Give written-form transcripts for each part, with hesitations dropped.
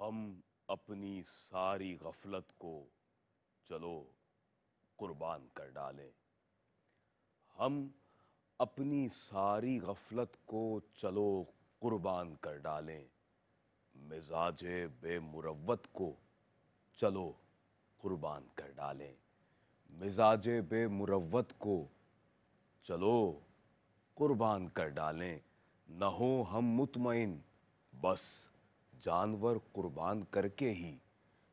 हम अपनी सारी गफलत को चलो कुर्बान कर डालें। हम अपनी सारी गफलत को चलो कुर्बान कर डालें। मिजाजे बेमुरव्वत को चलो कुर्बान कर डालें। मिजाजे बेमुरव्वत को चलो कुर्बान कर डालें। न हो हम मुतमईन बस जानवर कुर्बान करके ही,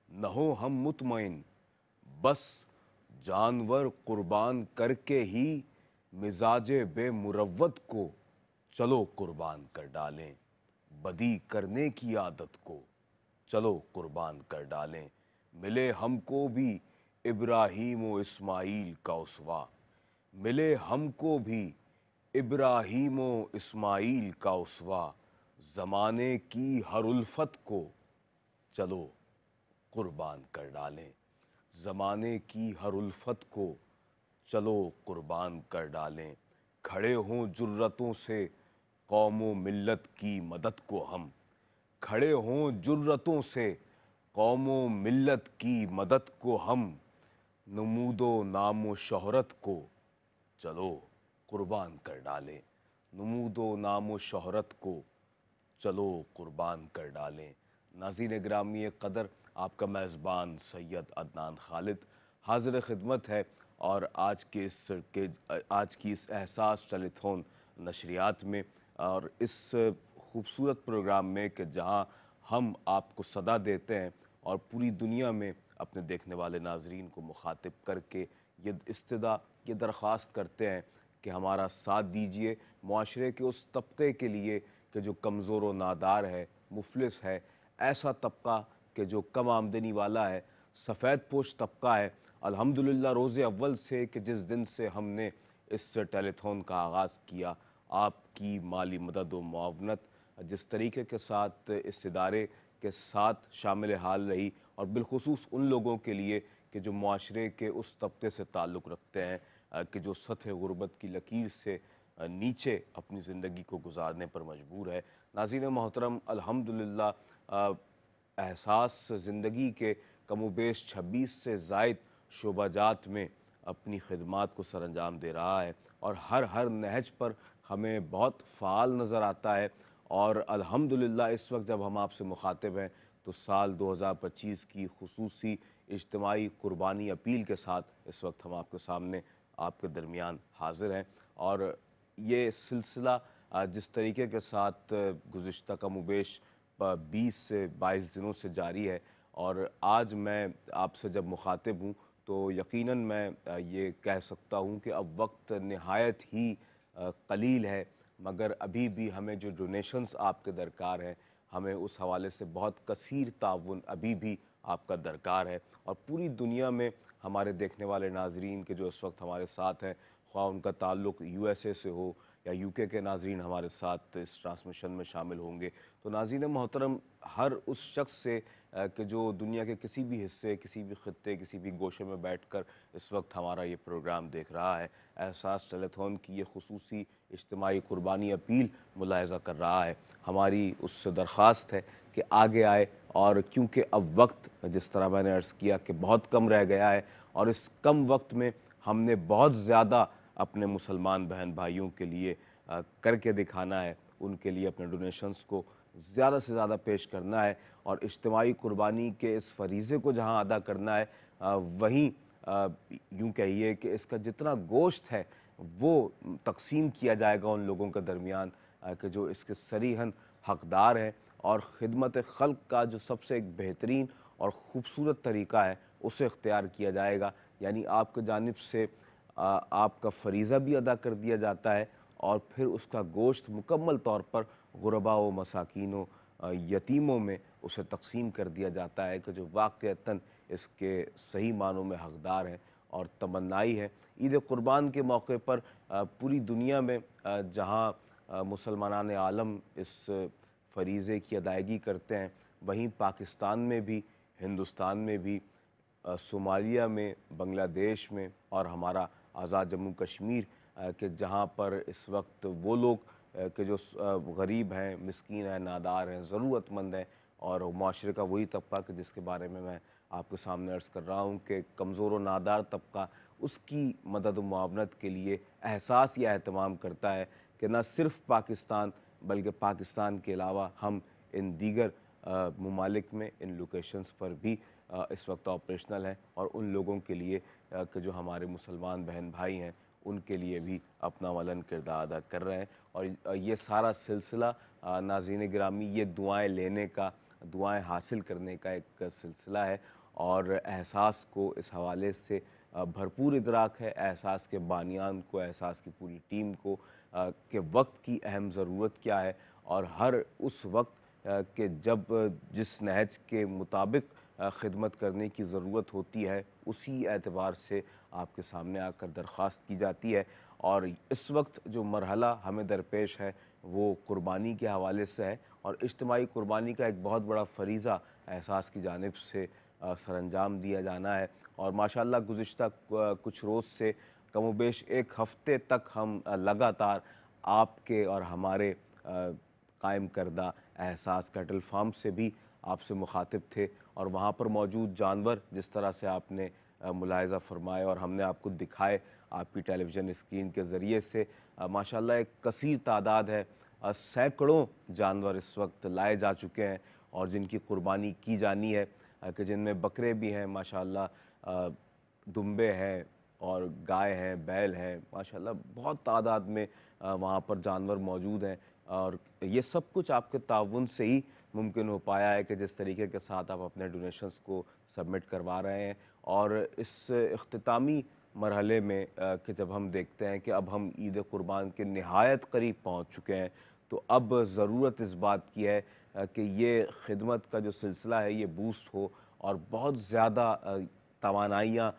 न हो हम मुतमईन बस जानवर कुर्बान करके ही मिजाजे बेमुरव्वत को चलो कुर्बान कर डालें। बदी करने की आदत को चलो कुर्बान कर डालें। मिले हमको भी इब्राहीम व इस्माईल का उसवा, मिले हमको भी इब्राहीम व इस्माईल का उसवा। ज़माने की हर उल्फत को चलो कुर्बान कर डालें। ज़माने की हर उल्फत को चलो कुर्बान कर डालें। खड़े हों जुर्रतों से कौमो मिल्लत की मदद को हम, खड़े हों जुर्रतों से कौमो मिल्लत की मदद को हम। नमूदो नामो शोहरत को चलो कुर्बान कर डालें। नमूदो नामो शोहरत को चलो कुर्बान कर डालें। नाज़रीन गिरामी क़दर, आपका मेज़बान सैयद अदनान खालिद हाज़िर खिदमत है और आज की इस एहसास टेलीथॉन नशरियात में और इस खूबसूरत प्रोग्राम में कि जहां हम आपको सदा देते हैं और पूरी दुनिया में अपने देखने वाले नाजरीन को मुखातिब करके ये इस्तदा ये दरख्वास्त करते हैं कि हमारा साथ दीजिए मुआशरे के उस तबके के लिए कि जो कमज़ोर व नादार है, मुफलिस है, ऐसा तबका कि जो कम आमदनी वाला है, सफ़ेद पोश तबका है। अल्हम्दुलिल्लाह रोज़े अव्वल से कि जिस दिन से हमने इस टेलीथॉन का आगाज़ किया, आपकी माली मदद व मुआवनत जिस तरीके के साथ इस इदारे के साथ शामिल हाल रही और बिलखुसूस उन लोगों के लिए कि जो मुआशरे के उस तबके से ताल्लुक़ रखते हैं कि जो सतह गुर्बत की लकीर से नीचे अपनी ज़िंदगी को गुजारने पर मजबूर है। नाज़रीन मोहतरम, अल्हम्दुलिल्लाह एहसास ज़िंदगी के कमोबेश 26 से ज़ायद शोबाजात में अपनी खिदमात को सरअंजाम दे रहा है और हर नहज पर हमें बहुत फ़ाल नज़र आता है। और अल्हम्दुलिल्लाह इस वक्त जब हम आपसे मुखातिब हैं तो साल 2025 की खुसूसी इज्तिमाई कुर्बानी अपील के साथ इस वक्त हम आपके सामने आपके दरमियान हाज़िर हैं। और ये सिलसिला जिस तरीके के साथ गुज़िश्ता कमोबेश 20 से 22 दिनों से जारी है और आज मैं आपसे जब मुखातिब हूँ तो यकीनन मैं ये कह सकता हूँ कि अब वक्त नहायत ही कलील है, मगर अभी भी हमें जो डोनेशंस आपके दरकार हैं, हमें उस हवाले से बहुत कसीर ताउन अभी भी आपका दरकार है। और पूरी दुनिया में हमारे देखने वाले नाजरीन के जो इस वक्त हमारे साथ हैं, ख्वाह उनका ताल्लुक़ USA से हो या UK के नाजरीन हमारे साथ इस ट्रांसमिशन में शामिल होंगे, तो नाज़रीन मोहतरम हर उस शख्स से कि जो दुनिया के किसी भी हिस्से, किसी भी ख़ित्ते, किसी भी गोशे में बैठकर इस वक्त हमारा ये प्रोग्राम देख रहा है, एहसास टेलीथॉन की ये खुसूसी इज्तिमाई कुर्बानी अपील मुलाहिज़ा कर रहा है, हमारी उससे दरख्वास्त है कि आगे आए। और क्योंकि अब वक्त जिस तरह मैंने अर्ज़ किया कि बहुत कम रह गया है और इस कम वक्त में हमने बहुत ज़्यादा अपने मुसलमान बहन भाइयों के लिए करके दिखाना है, उनके लिए अपने डोनेशंस को ज़्यादा से ज़्यादा पेश करना है और इज्तिमाई कुर्बानी के इस फ़रीज़े को जहाँ अदा करना है वहीं यूँ कहिए कि इसका जितना गोश्त है वो तक़सीम किया जाएगा उन लोगों के दरमियान कि जो इसके सरीहन हक़दार हैं। और ख़िदमत ख़ल्क़ का जो सबसे एक बेहतरीन और ख़ूबसूरत तरीक़ा है उसे इख्तियार किया जाएगा, यानी आपकी जानिब से आपका फ़रीज़ा भी अदा कर दिया जाता है और फिर उसका गोश्त मुकम्मल तौर पर गुरबा व मसाकीन यतीमों में उसे तक़सीम कर दिया जाता है कि जो वाक़अतन इसके सही मानों में हक़दार हैं। और तमन्नाई है ईद क़ुरबान के मौके पर पूरी दुनिया में जहाँ मुसलमानान आलम इस फ़रीज़े की अदायगी करते हैं, वहीं पाकिस्तान में भी, हिंदुस्तान में भी, सोमालिया में, बांग्लादेश में और हमारा आज़ाद जम्मू कश्मीर के जहाँ पर इस वक्त वो लोग कि जो गरीब हैं, मिस्कीन हैं, नादार हैं, ज़रूरतमंद हैं, और माशरे का वही तबका कि जिसके बारे में मैं आपके सामने अर्ज़ कर रहा हूँ कि कमज़ोर व नादार तबका उसकी मदद व मुआवनत के लिए एहसास या एहतमाम करता है कि न सिर्फ़ पाकिस्तान बल्कि पाकिस्तान के अलावा हम इन दीगर ममालिक में इन लोकेशंस पर भी इस वक्त ऑपरेशनल हैं और उन लोगों के लिए कि जो हमारे मुसलमान बहन भाई हैं उनके लिए भी अपना वलन किरदार अदा कर रहे हैं। और ये सारा सिलसिला नाज़रीन गिरामी ये दुआएं लेने का, दुआएं हासिल करने का एक सिलसिला है और एहसास को इस हवाले से भरपूर इदराक है, एहसास के बानियान को, एहसास की पूरी टीम को कि वक्त की अहम ज़रूरत क्या है और हर उस वक्त कि जब जिस नहज के मुताबिक ख़िदमत करने की ज़रूरत होती है उसी एतबार से आपके सामने आकर दरख्वास्त की जाती है। और इस वक्त जो मरहला हमें दरपेश है वो कुर्बानी के हवाले से है और इज्तिमाई कुर्बानी का एक बहुत बड़ा फ़रीज़ा एहसास की जानिब से सरअंजाम दिया जाना है। और माशाअल्लाह गुज़िश्ता कुछ रोज़ से कमोबेश एक हफ़्ते तक हम लगातार आपके और हमारे कायम करदा एहसास कैटल फार्म से भी आपसे मुखातिब थे और वहाँ पर मौजूद जानवर जिस तरह से आपने मुलाहिज़ा फ़रमाए और हमने आपको दिखाए आपकी टेलीविज़न स्क्रीन के ज़रिए से, माशाअल्लाह एक कसीर तादाद है। सैकड़ों जानवर इस वक्त लाए जा चुके हैं और जिनकी कुर्बानी की जानी है कि जिनमें बकरे भी हैं माशाअल्लाह, दुम्बे हैं और गाय हैं, बैल हैं, माशाअल्लाह बहुत तादाद में वहाँ पर जानवर मौजूद हैं। और ये सब कुछ आपके ताउन से ही मुमकिन हो पाया है कि जिस तरीके के साथ आप अपने डोनेशंस को सबमिट करवा रहे हैं। और इस इख्तितामी मरहले में कि जब हम देखते हैं कि अब हम ईद कुर्बान के निहायत करीब पहुँच चुके हैं, तो अब ज़रूरत इस बात की है कि ये खिदमत का जो सिलसिला है ये बूस्ट हो और बहुत ज़्यादा तवानाइयाँ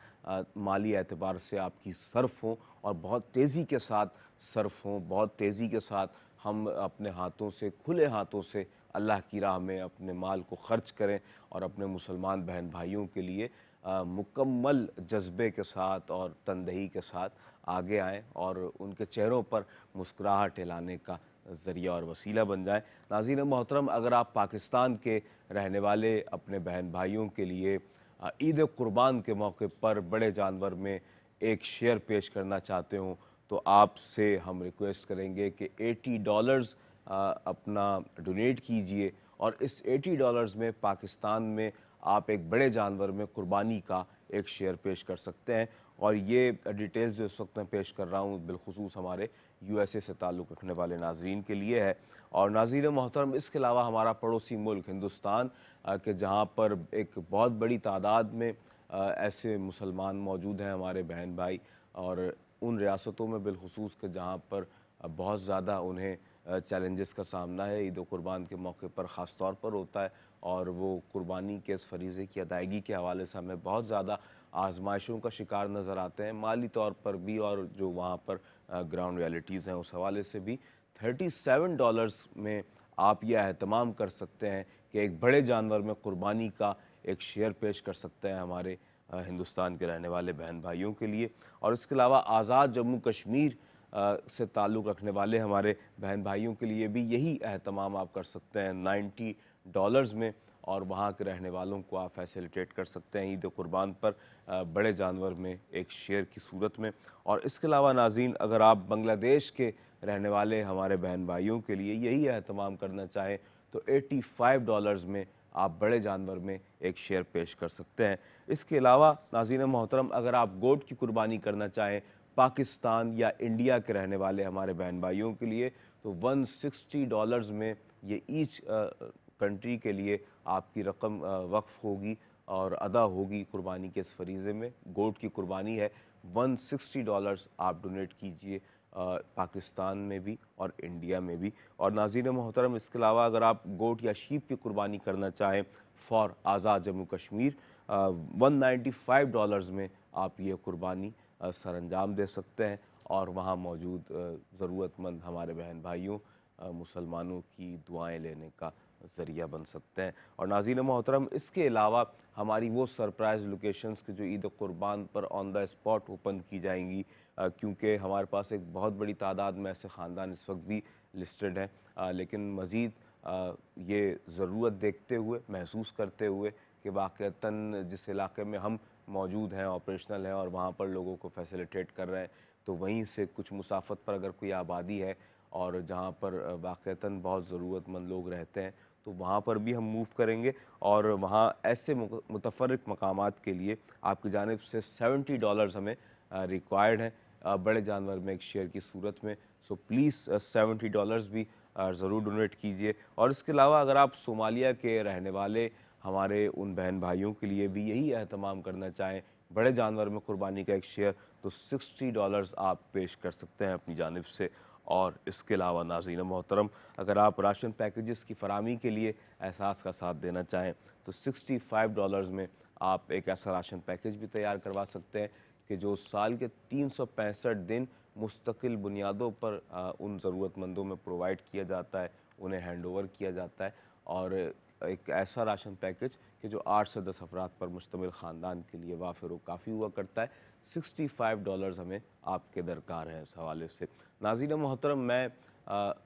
माली एतबार से आपकी सर्फ हों और बहुत तेज़ी के साथ सर्फ हों, बहुत तेज़ी के साथ हम अपने हाथों से, खुले हाथों से अल्लाह की राह में अपने माल को ख़र्च करें और अपने मुसलमान बहन भाइयों के लिए मुकम्मल जज्बे के साथ और तनदही के साथ आगे आएँ और उनके चेहरों पर मुस्कुराहट लाने का ज़रिया और वसीला बन जाएँ। नाज़रीन मोहतरम, अगर आप पाकिस्तान के रहने वाले अपने बहन भाइयों के लिए ईद कुर्बान के मौके पर बड़े जानवर में एक शेयर पेश करना चाहते हों तो आपसे हम रिक्वेस्ट करेंगे कि $80 अपना डोनेट कीजिए और इस $80 में पाकिस्तान में आप एक बड़े जानवर में कुर्बानी का एक शेयर पेश कर सकते हैं। और ये डिटेल्स जो इस वक्त मैं पेश कर रहा हूँ बिलखुसूस हमारे USA से ताल्लुक़ रखने वाले नाज़रीन के लिए है। और नाज़रीन मोहतरम, इसके अलावा हमारा पड़ोसी मुल्क हिंदुस्तान के जहाँ पर एक बहुत बड़ी तादाद में ऐसे मुसलमान मौजूद हैं हमारे बहन भाई, और उन रियासतों में बिलखुसूस के जहाँ पर बहुत ज़्यादा उन्हें चैलेंजेस का सामना है ईद कुर्बान के मौके पर ख़ास तौर पर होता है और वो कुर्बानी के इस फरीज़े की अदायगी के हवाले से हमें बहुत ज़्यादा आजमाइशों का शिकार नज़र आते हैं, माली तौर पर भी और जो वहाँ पर ग्राउंड रियलिटीज़ हैं उस हवाले से भी। $37 में आप यह एहतमाम कर सकते हैं कि एक बड़े जानवर में कुर्बानी का एक शेयर पेश कर सकते हैं हमारे हिंदुस्तान के रहने वाले बहन भाइयों के लिए। और इसके अलावा आज़ाद जम्मू कश्मीर से ताल्लुक़ रखने वाले हमारे बहन भाइयों के लिए भी यही एहतमाम आप कर सकते हैं $90 में, और वहाँ के रहने वालों को आप फैसिलिटेट कर सकते हैं ईद कुर्बान पर बड़े जानवर में एक शेयर की सूरत में। और इसके अलावा नाज़रीन, अगर आप बांग्लादेश के रहने वाले हमारे बहन भाइयों के लिए यही एहतमाम करना चाहें तो $85 में आप बड़े जानवर में एक शेयर पेश कर सकते हैं। इसके अलावा नाज़रीन मोहतरम, अगर आप गोट की कुर्बानी करना चाहें पाकिस्तान या इंडिया के रहने वाले हमारे बहन भाइयों के लिए तो $160 में ये ईच कंट्री के लिए आपकी रकम वक्फ़ होगी और अदा होगी कुर्बानी के इस फरीज़े में। गोट की कुर्बानी है, $160 आप डोनेट कीजिए पाकिस्तान में भी और इंडिया में भी। और नाज़रीन मोहतरम, इसके अलावा अगर आप गोट या शीप की कुर्बानी करना चाहें फ़ॉर आज़ाद जम्मू कश्मीर, $195 में आप ये कुर्बानी सरअंजाम दे सकते हैं और वहाँ मौजूद ज़रूरतमंद हमारे बहन भाइयों मुसलमानों की दुआएं लेने का ज़रिया बन सकते हैं। और नाज़रीन मोहतरम, इसके अलावा हमारी वो सरप्राइज़ लोकेशंस के जो ईद कुर्बान पर ऑन द स्पॉट ओपन की जाएंगी, क्योंकि हमारे पास एक बहुत बड़ी तादाद में ऐसे ख़ानदान इस वक्त भी लिस्टेड हैं, लेकिन मज़ीद ये ज़रूरत देखते हुए, महसूस करते हुए कि वाक़ईतन जिस इलाके में हम मौजूद हैं, ऑपरेशनल हैं और वहाँ पर लोगों को फैसिलिटेट कर रहे हैं, तो वहीं से कुछ मुसाफ़त पर अगर कोई आबादी है और जहाँ पर वाक़ईतन बहुत ज़रूरतमंद लोग रहते हैं, तो वहाँ पर भी हम मूव करेंगे और वहाँ ऐसे मुतफ़र्रिक़ मकामात के लिए आपकी जानिब से $70 हमें रिक्वायर्ड हैं बड़े जानवर में एक शेयर की सूरत में। सो प्लीज़ $70 भी ज़रूर डोनेट कीजिए। और इसके अलावा अगर आप सोमालिया के रहने वाले हमारे उन बहन भाइयों के लिए भी यही एहतमाम करना चाहें, बड़े जानवर में कुर्बानी का एक शेयर, तो $60 आप पेश कर सकते हैं अपनी जानिब से। और इसके अलावा नाज़रीन मोहतरम, अगर आप राशन पैकेजेस की फ़राहमी के लिए एहसास का साथ देना चाहें, तो $65 में आप एक ऐसा राशन पैकेज भी तैयार करवा सकते हैं कि जो साल के 365 दिन मुस्तकिल बुनियादों पर उन ज़रूरतमंदों में प्रोवाइड किया जाता है, उन्हें हैंड ओवर किया जाता है। और एक ऐसा राशन पैकेज कि जो 8 से 10 अफराद पर मुश्तमिल ख़ानदान के लिए वाफ़िर व काफ़ी हुआ करता है। $65 हमें आपके दरकार है इस हवाले से। नाज़रीन मोहतरम, मैं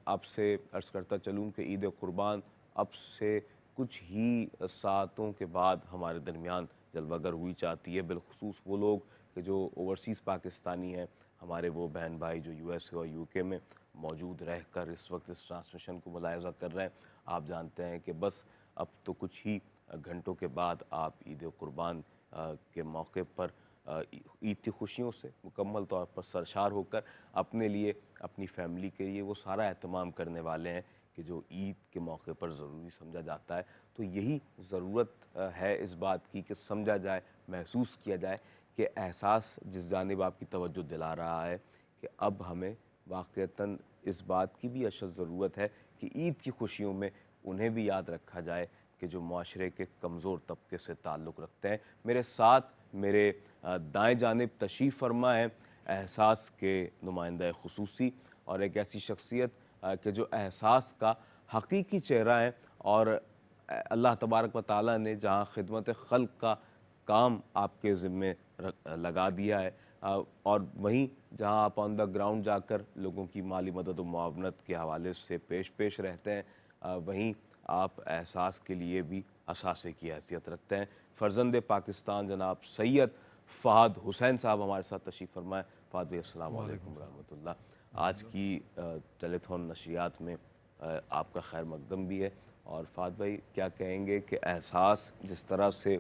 आपसे अर्ज़ करता चलूँ कि ईद कुर्बान अब से कुछ ही सातों के बाद हमारे दरमियान जलवागर हुई चाहती है, बिलखुसूस वो लोग कि जो ओवरसीज़ पाकिस्तानी हैं, हमारे वो बहन भाई जो यूएसए और यूके में मौजूद रहकर इस वक्त इस ट्रांसमिशन को मुलाहिज़ा कर रहे हैं। आप जानते हैं कि बस अब तो कुछ ही घंटों के बाद आप ईद कुर्बान के मौके पर ईद की खुशियों से मुकम्मल तौर पर सरशार होकर अपने लिए, अपनी फैमिली के लिए वो सारा एहतमाम करने वाले हैं कि जो ईद के मौके पर ज़रूरी समझा जाता है। तो यही ज़रूरत है इस बात की कि समझा जाए, महसूस किया जाए कि एहसास जिस जानिब आपकी तवज्जो दिला रहा है कि अब हमें वाक़ईतन इस बात की भी अशद ज़रूरत है कि ईद की खुशियों में उन्हें भी याद रखा जाए कि जो माशरे के कमज़ोर तबके से ताल्लुक़ रखते हैं। मेरे साथ मेरे दाएँ जानिब तशरीफ़ फ़रमा है एहसास के नुमाइंदा ख़ुसूसी और एक ऐसी शख्सियत कि जो एहसास का हकीकी चेहरा है और अल्लाह तबारक व तआला ने जहाँ खिदमत खल्क़ का काम आपके ज़िम्मे लगा दिया है और वहीं जहाँ आप ऑन द ग्राउंड जाकर लोगों की माली मदद व मुआवनत के हवाले से पेश रहते हैं, वहीं आप एहसास के लिए भी असासे की हैसियत रखते हैं। फ़र्ज़ंद पाकिस्तान जनाब सैयद फ़हद हुसैन साहब हमारे साथ तशरीफ़ फरमाएँ। फ़हद भाई अस्सलाम वालेकुम रहमतुल्लाह। आज की टेलीथॉन नशरियात में आपका खैर मकदम भी है। और फ़हद भाई, क्या कहेंगे कि एहसास जिस तरह से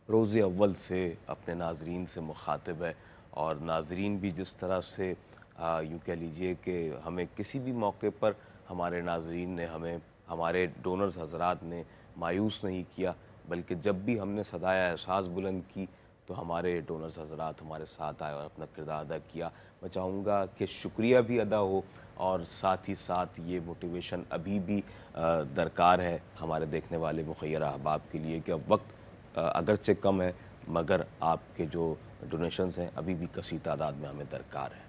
रोज़े अव्वल से अपने नाज़रीन से मुखातिब है और नाज़रीन भी जिस तरह से यूँ कह लीजिए कि हमें किसी भी मौके पर हमारे नाज़रीन ने हमें, हमारे डोनर्स हज़रात ने मायूस नहीं किया, बल्कि जब भी हमने सदाए एहसास बुलंद की तो हमारे डोनर्स हज़रात हमारे साथ आए और अपना किरदार अदा किया। मैं चाहूँगा कि शुक्रिया भी अदा हो और साथ ही साथ ये मोटिवेशन अभी भी दरकार है हमारे देखने वाले मुखय्यर अहबाब के लिए कि अब वक्त अगरचे कम है, मगर आपके जो डोनेशंस हैं अभी भी कसी तादाद में हमें दरकार है।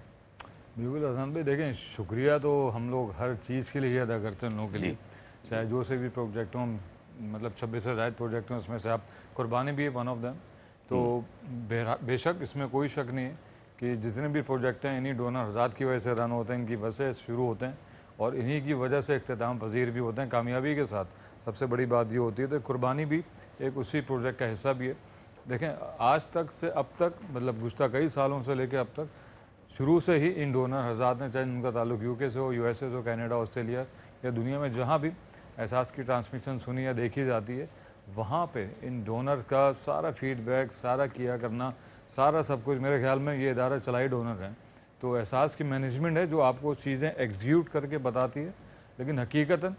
बिल्कुल हसन भाई, देखें, शुक्रिया तो हम लोग हर चीज़ के लिए अदा करते हैं उन लोगों के लिए, चाहे जो से भी प्रोजेक्ट हों, मतलब 26 से ज़ायद प्रोजेक्ट हैं, उसमें से आप कुर्बानी भी है वन ऑफ दैम। तो बेशक इसमें कोई शक नहीं है कि जितने भी प्रोजेक्ट हैं इन्हीं डोनर हज़ात की वजह से रन होते हैं, इनकी वजह से शुरू होते हैं और इन्हीं की वजह से इख्तिताम पजीर भी होते हैं कामयाबी के साथ। सबसे बड़ी बात ये होती है, तो कुर्बानी भी एक उसी प्रोजेक्ट का हिस्सा भी है। देखें, आज तक से अब तक, मतलब गुज़श्ता कई सालों से लेकर अब तक, शुरू से ही इन डोनर हज़ात ने, चाहे उनका ताल्लुक यूके से हो, यूएसए से हो, कनाडा, ऑस्ट्रेलिया या दुनिया में जहाँ भी एहसास की ट्रांसमिशन सुनी या देखी जाती है, वहाँ पे इन डोनर का सारा फीडबैक, सारा किया करना, सारा सब कुछ, मेरे ख्याल में ये इदारा चलाई डोनर हैं। तो एहसास की मैनेजमेंट है जो आपको चीज़ें एग्जीक्यूट करके बताती है। लेकिन हकीकतन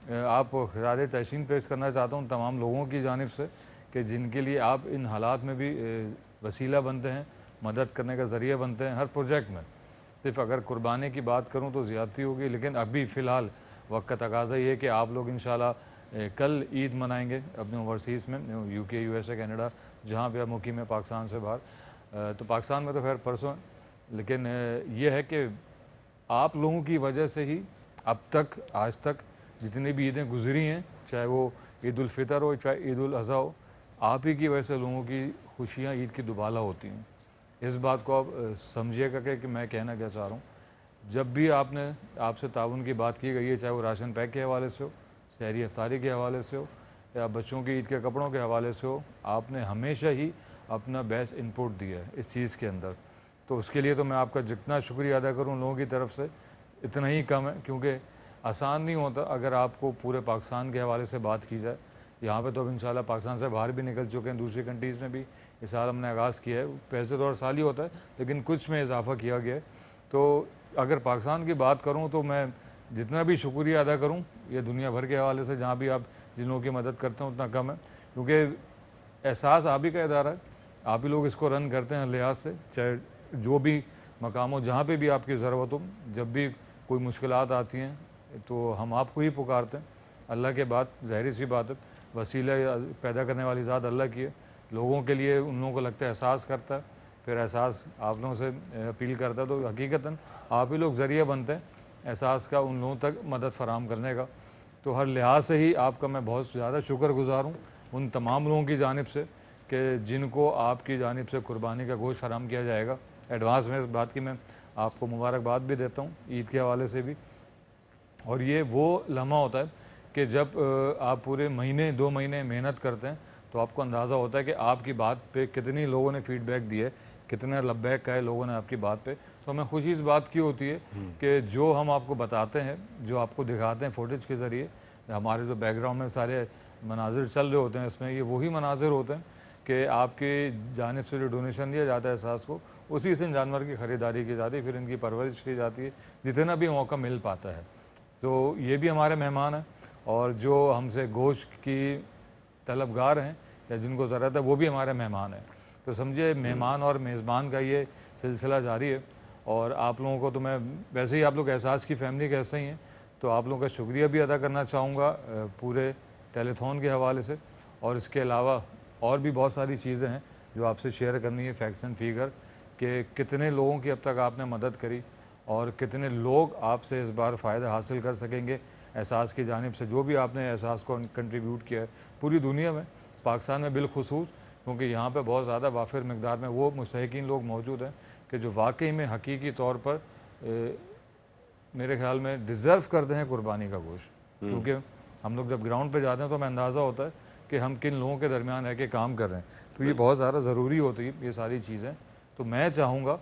आप खिराज तहसीन पेश करना चाहता हूँ तमाम लोगों की जानिब से कि जिनके लिए आप इन हालात में भी वसीला बनते हैं, मदद करने का ज़रिया बनते हैं हर प्रोजेक्ट में। सिर्फ अगर कुर्बानी की बात करूं तो ज़्यादती होगी, लेकिन अभी फ़िलहाल वक्त का तकाज़ा ये है कि आप लोग इंशाल्लाह कल ईद मनाएंगे अपने ओवरसीज़ में, यूके, यूएसए, कनाडा, जहां भी आप मुकीम है पाकिस्तान से बाहर। तो पाकिस्तान में तो खैर परसों है, लेकिन ये है कि आप लोगों की वजह से ही अब तक, आज तक जितनी भी ईदें गुजरी हैं, चाहे वो ईद उल फ़ितर हो, चाहे ईद उल अज़हा हो, आप ही की वजह से लोगों की खुशियाँ ईद की दुबाला होती हैं। इस बात को आप समझिएगा कि मैं कहना क्या चाह रहा हूँ। जब भी आपसे ताउन की बात की गई है, चाहे वो राशन पैक के हवाले से हो, शहरी अफ्तारी के हवाले से हो, या बच्चों की ईद के कपड़ों के हवाले से हो, आपने हमेशा ही अपना बेस्ट इनपुट दिया है इस चीज़ के अंदर। तो उसके लिए तो मैं आपका जितना शुक्रिया अदा करूँ लोगों की तरफ से इतना ही कम है, क्योंकि आसान नहीं होता। अगर आपको पूरे पाकिस्तान के हवाले से बात की जाए, यहाँ पे तो अब इंशाल्लाह पाकिस्तान से बाहर भी निकल चुके हैं, दूसरी कंट्रीज़ में भी इस साल हमने आगाज़ किया है। पैसे तो हर साल ही होता है, लेकिन कुछ में इजाफा किया गया है। तो अगर पाकिस्तान की बात करूँ तो मैं जितना भी शुक्रिया अदा करूँ ये दुनिया भर के हवाले से, जहाँ भी आप जिन लोगों की मदद करते हैं उतना कम है, क्योंकि एहसास आप ही का इदारा है, आप ही लोग इसको रन करते हैं लिहाज से। चाहे जो भी मकाम हो, जहाँ पे भी आपकी ज़रूरत हो, जब भी कोई मुश्किलात आती हैं तो हम आपको ही पुकारते हैं। अल्लाह के बाद ज़ाहिर सी बात है, वसीला पैदा करने वाली ज़ात अल्लाह की है। लोगों के लिए उन लोगों को लगता है एहसास करता है, फिर एहसास आप लोगों से अपील करता है, तो हकीकतन आप ही लोग ज़रिया बनते हैं एहसास का उन लोगों तक मदद फ़राहम करने का। तो हर लिहाज से ही आपका मैं बहुत ज़्यादा शुक्रगुज़ार हूँ उन तमाम लोगों की जानिब से कि जिनको आपकी जानिब से कुर्बानी का गोश्त फराहम किया जाएगा। एडवांस में इस बात की मैं आपको मुबारकबाद भी देता हूँ ईद के हवाले से भी। और ये वो लम्हा होता है कि जब आप पूरे महीने 2 महीने मेहनत करते हैं तो आपको अंदाज़ा होता है कि आपकी बात पे कितनी लोगों ने फीडबैक दिए, कितने लब्बैक कहे लोगों ने आपकी बात पे। तो हमें खुशी इस बात की होती है कि जो हम आपको बताते हैं, जो आपको दिखाते हैं फुटेज के ज़रिए, हमारे जो बैकग्राउंड में सारे मनाजिर चल रहे होते हैं, इसमें ये वही मनाजिर होते हैं कि आपकी जानिब से जो डोनेशन दिया जाता है एहसास को, उसी से इन जानवर की ख़रीदारी की जाती है, फिर इनकी परवरिश की जाती है जितना भी मौका मिल पाता है। तो ये भी हमारे मेहमान हैं, और जो हमसे गोश्त की तलबगार हैं या जिनको ज़रूरत है वो भी हमारे मेहमान हैं। तो समझिए मेहमान और मेज़बान का ये सिलसिला जारी है। और आप लोगों को तो मैं वैसे ही, आप लोग एहसास की फैमिली के ऐसे ही हैं, तो आप लोगों का शुक्रिया भी अदा करना चाहूँगा पूरे टेलीथॉन के हवाले से। और इसके अलावा और भी बहुत सारी चीज़ें हैं जो आपसे शेयर करनी है, फैक्ट्स एंड फिगर, कि कितने लोगों की अब तक आपने मदद करी और कितने लोग आपसे इस बार फ़ायदा हासिल कर सकेंगे एहसास की जानिब से। जो भी आपने एहसास को कंट्रीब्यूट किया है पूरी दुनिया में, पाकिस्तान में बिलखुसूस, क्योंकि यहाँ पे बहुत ज़्यादा वाफिर मकदार में वो मुस्तहिकीन लोग मौजूद हैं कि जो वाकई में हकीकी तौर पर मेरे ख्याल में डिज़र्व करते हैं कुर्बानी का गोश्त। क्योंकि हम लोग जब ग्राउंड पे जाते हैं तो हमें अंदाज़ा होता है कि हम किन लोगों के दरमियान रह के काम कर रहे हैं। तो ये बहुत ज़्यादा ज़रूरी होती है ये सारी चीज़ें। तो मैं चाहूँगा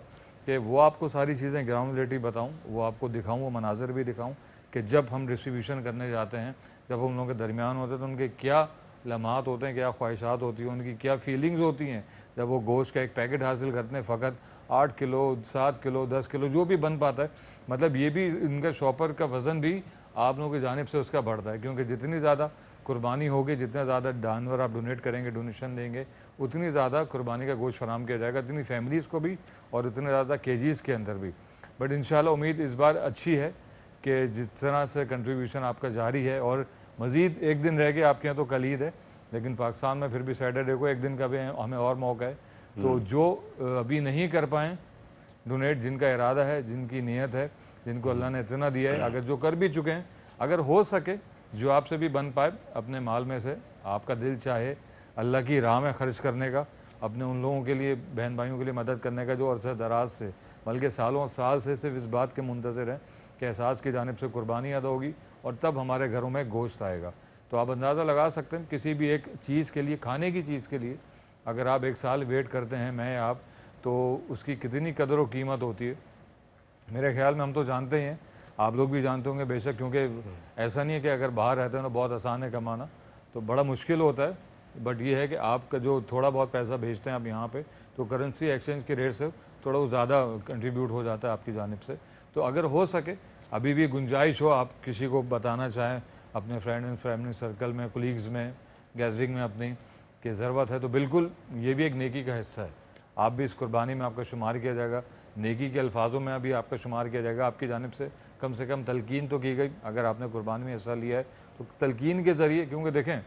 कि वो आपको सारी चीज़ें ग्राउंड रियलिटी बताऊँ, वो आपको दिखाऊँ, वो मनाज़र भी दिखाऊँ कि जब हम डिस्ट्रीब्यूशन करने जाते हैं, जब हम लोगों के दरमियान होते हैं तो उनके क्या लम्हात होते हैं, क्या ख्वाहिशात होती हैं, उनकी क्या फीलिंग्स होती हैं जब वो गोश्त का एक पैकेट हासिल करते हैं। फ़कत 8 किलो, 7 किलो, 10 किलो जो भी बन पाता है, मतलब ये भी इनका शॉपर का वज़न भी आप लोगों की जानिब से उसका बढ़ता है, क्योंकि जितनी ज़्यादा कुर्बानी होगी, जितना ज़्यादा जानवर आप डोनेट करेंगे, डोनेशन देंगे, उतनी ज़्यादा कुर्बानी का गोश्त फराहम किया जाएगा, इतनी फैमिलीज़ को भी और इतने ज़्यादा केजीज़ के अंदर भी। बट इंशाल्लाह उम्मीद इस बार अच्छी है कि जिस तरह से कंट्रीब्यूशन आपका जारी है, और मज़ीद एक दिन रह गए आपके यहाँ, तो कल ईद है, लेकिन पाकिस्तान में फिर भी सैटरडे को एक दिन का भी हमें और मौका है। तो जो अभी नहीं कर पाएँ डोनेट, जिनका इरादा है, जिनकी नीयत है, जिनको अल्लाह ने इतना दिया है, अगर जो कर भी चुके हैं, अगर हो सके जो आपसे भी बन पाए अपने माल में से, आपका दिल चाहे अल्लाह की राह में ख़र्च करने का, अपने उन लोगों के लिए, बहन भाइयों के लिए मदद करने का जो अरसा दराज से, बल्कि सालों साल से सिर्फ इस बात के मुंतज़िर हैं कि एहसास की जानिब से कुर्बानी अदा होगी और तब हमारे घरों में गोश्त आएगा। तो आप अंदाज़ा लगा सकते हैं किसी भी एक चीज़ के लिए, खाने की चीज़ के लिए अगर आप 1 साल वेट करते हैं, मैं आप, तो उसकी कितनी कदर व कीमत होती है। मेरे ख्याल में हम तो जानते ही हैं, आप लोग भी जानते होंगे बेशक, क्योंकि ऐसा नहीं है कि अगर बाहर रहते हैं तो बहुत आसान है कमाना, तो बड़ा मुश्किल होता है। बट ये है कि आपका जो थोड़ा बहुत पैसा भेजते हैं आप यहाँ पे, तो करेंसी एक्सचेंज के रेट से थोड़ा वो ज़्यादा कंट्रीब्यूट हो जाता है आपकी जानिब से। तो अगर हो सके, अभी भी गुंजाइश हो, आप किसी को बताना चाहें अपने फ्रेंड एंड फैमिली सर्कल में, कोलीग्स में, गैदरिंग में अपनी, कि ज़रूरत है, तो बिल्कुल ये भी एक नेकी का हिस्सा है। आप भी इस कुर्बानी में आपका शुमार किया जाएगा, नेकी के अल्फाजों में अभी आपका शुमार किया जाएगा। आपकी जानिब से कम तलकीन तो की गई, अगर आपने कुर्बानी में हिस्सा लिया है तो तलकीन के ज़रिए, क्योंकि देखें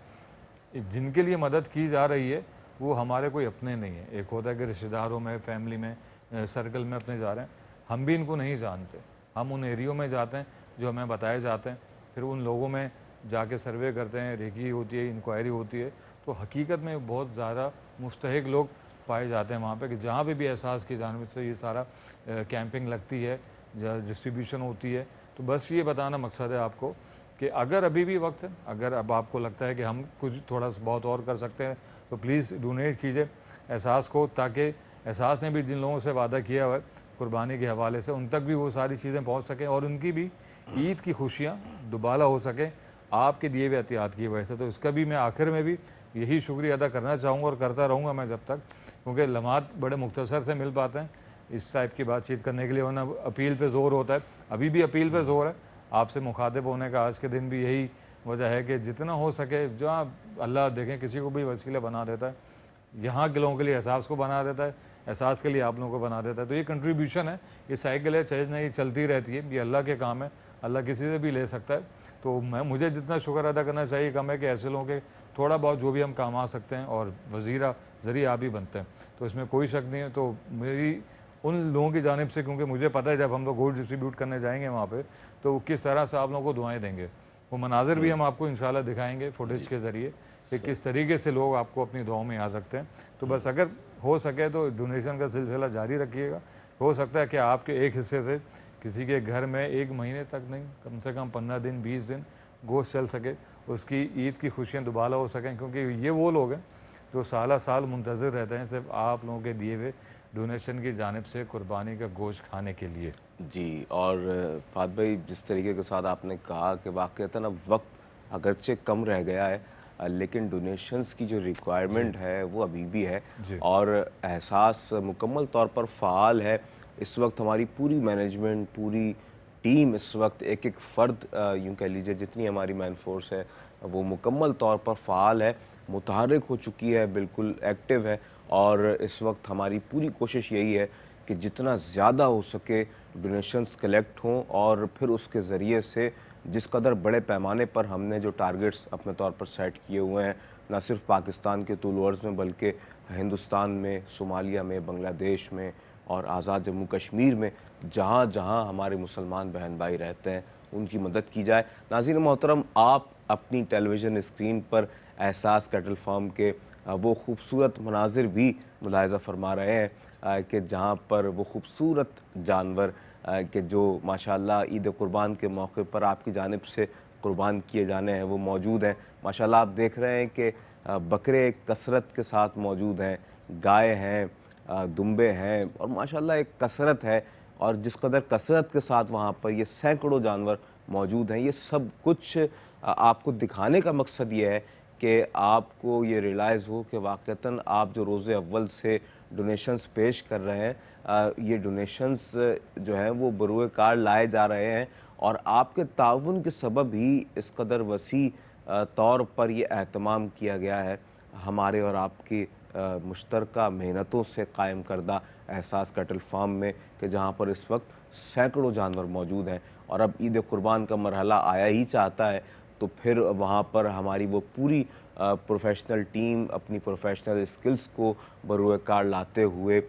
जिनके लिए मदद की जा रही है वो हमारे कोई अपने नहीं है। एक होता है कि रिश्तेदारों में, फैमिली में, सर्कल में अपने जा रहे हैं, हम भी इनको नहीं जानते, हम उन एरियो में जाते हैं जो हमें बताए जाते हैं, फिर उन लोगों में जाके सर्वे करते हैं, रेकी होती है, इंक्वायरी होती है, तो हकीकत में बहुत ज़्यादा मुस्तहिक लोग पाए जाते हैं वहाँ पे, कि जहाँ पे भी एहसास की जानिब से ये सारा कैंपिंग लगती है, डिस्ट्रीब्यूशन होती है। तो बस ये बताना मकसद है आपको कि अगर अभी भी वक्त है, अगर अब आपको लगता है कि हम कुछ थोड़ा सा बहुत और कर सकते हैं तो प्लीज़ डोनेट कीजिए एहसास को, ताकि एहसास ने भी जिन लोगों से वादा किया हुआ है कुर्बानी के हवाले से, उन तक भी वो सारी चीज़ें पहुंच सकें और उनकी भी ईद की खुशियां दुबाला हो सकें आपके दिए हुए एहतियात की वजह से। तो इसका भी मैं आखिर में भी यही शुक्रिया अदा करना चाहूँगा और करता रहूँगा मैं जब तक, क्योंकि लम्हात बड़े मुख्तसर से मिल पाते हैं इस टाइप की बातचीत करने के लिए, वरना अपील पे ज़ोर होता है। अभी भी अपील पे ज़ोर है, आपसे मुखातिब होने का आज के दिन भी यही वजह है कि जितना हो सके, जहाँ अल्लाह देखें किसी को भी वसीला बना देता है, यहाँ के लोगों के लिए एहसास को बना देता है, एहसास के लिए आप लोगों को बना देता है। तो ये कंट्रीब्यूशन है, ये साइकिल है, चेंज नहीं चलती रहती है, ये अल्लाह के काम है, अल्लाह किसी से भी ले सकता है। तो मुझे जितना शुक्र अदा करना चाहिए कम है कि ऐसे लोगों के थोड़ा बहुत जो भी हम काम आ सकते हैं, और वज़ीरा ज़रिए आप ही बनते हैं, तो इसमें कोई शक नहीं है। तो मेरी उन लोगों की जानिब से, क्योंकि मुझे पता है जब हम लोग गोश्त डिस्ट्रीब्यूट करने जाएंगे वहाँ पे, तो वो किस तरह से आप लोगों को दुआएं देंगे, वो मनाजिर भी हम आपको इंशाल्लाह दिखाएंगे फुटेज के ज़रिए कि किस तरीके से लोग आपको अपनी दुआओं में याद रखते हैं। तो बस अगर हो सके तो डोनेशन का सिलसिला जारी रखिएगा। हो सकता है कि आपके एक हिस्से से किसी के घर में 1 महीने तक नहीं, कम से कम 15 दिन 20 दिन गोश्त चल सके, उसकी ईद की खुशियाँ दुबाला हो सकें, क्योंकि ये वो लोग हैं जो साल साल मुंतज़िर रहते हैं सिर्फ आप लोगों के दिए हुए डोनेशन की जानिब से कुर्बानी का गोश्त खाने के लिए। जी, और फ़ात भाई, जिस तरीके के साथ आपने कहा कि वाक़ईतन अब वक्त अगरचे कम रह गया है, लेकिन डोनेशंस की जो रिक्वायरमेंट है वो अभी भी है, और एहसास मुकम्मल तौर पर फ़ाल है। इस वक्त हमारी पूरी मैनेजमेंट, पूरी टीम, इस वक्त एक एक फ़र्द, यूँ कह लीजिए जितनी हमारी मैन फोर्स है वो मुकम्मल तौर पर फ़ाल है, मुतहर्रिक हो चुकी है, बिल्कुल एक्टिव है। और इस वक्त हमारी पूरी कोशिश यही है कि जितना ज़्यादा हो सके डोनेशंस कलेक्ट हों, और फिर उसके ज़रिए से जिस कदर बड़े पैमाने पर हमने जो टारगेट्स अपने तौर पर सेट किए हुए हैं, ना सिर्फ पाकिस्तान के तूल अर्ज़ में बल्कि हिंदुस्तान में, सोमालिया में, बांग्लादेश में और आज़ाद जम्मू कश्मीर में, जहाँ जहाँ हमारे मुसलमान बहन भाई रहते हैं उनकी मदद की जाए। नाज़रीन मोहतरम, आप अपनी टेलीविज़न स्क्रीन पर एहसास कैटल फार्म के वो खूबसूरत मनाजिर भी मुलाहिज़ा फरमा रहे हैं कि जहाँ पर वो खूबसूरत जानवर कि जो माशाल्लाह ईद कुर्बान के मौके पर आपकी जानिब से कुर्बान किए जाने हैं वो मौजूद हैं। माशाल्लाह आप देख रहे हैं कि बकरे कसरत के साथ मौजूद हैं, गाय हैं, दुम्बे हैं, और माशाल्लाह एक कसरत है। और जिस कदर कसरत के साथ वहाँ पर ये सैकड़ों जानवर मौजूद हैं, ये सब कुछ आपको दिखाने का मकसद ये है कि आपको ये रियलाइज़ हो कि वाक़तन आप जो रोज़े अव्वल से डोनेशंस पेश कर रहे हैं, ये डोनेशंस जो हैं वो बरूए कार लाए जा रहे हैं, और आपके ताउन के सबब ही इस कदर वसी तौर पर ये एहतमाम किया गया है हमारे और आपकी मुश्तरका मेहनतों से कायम करदा एहसास कैटल फार्म में, कि जहाँ पर इस वक्त सैकड़ों जानवर मौजूद हैं। और अब ईद कुर्बान का मरहला आया ही चाहता है, तो फिर वहाँ पर हमारी वो पूरी प्रोफेशनल टीम अपनी प्रोफेशनल स्किल्स को बरूए कार लाते हुए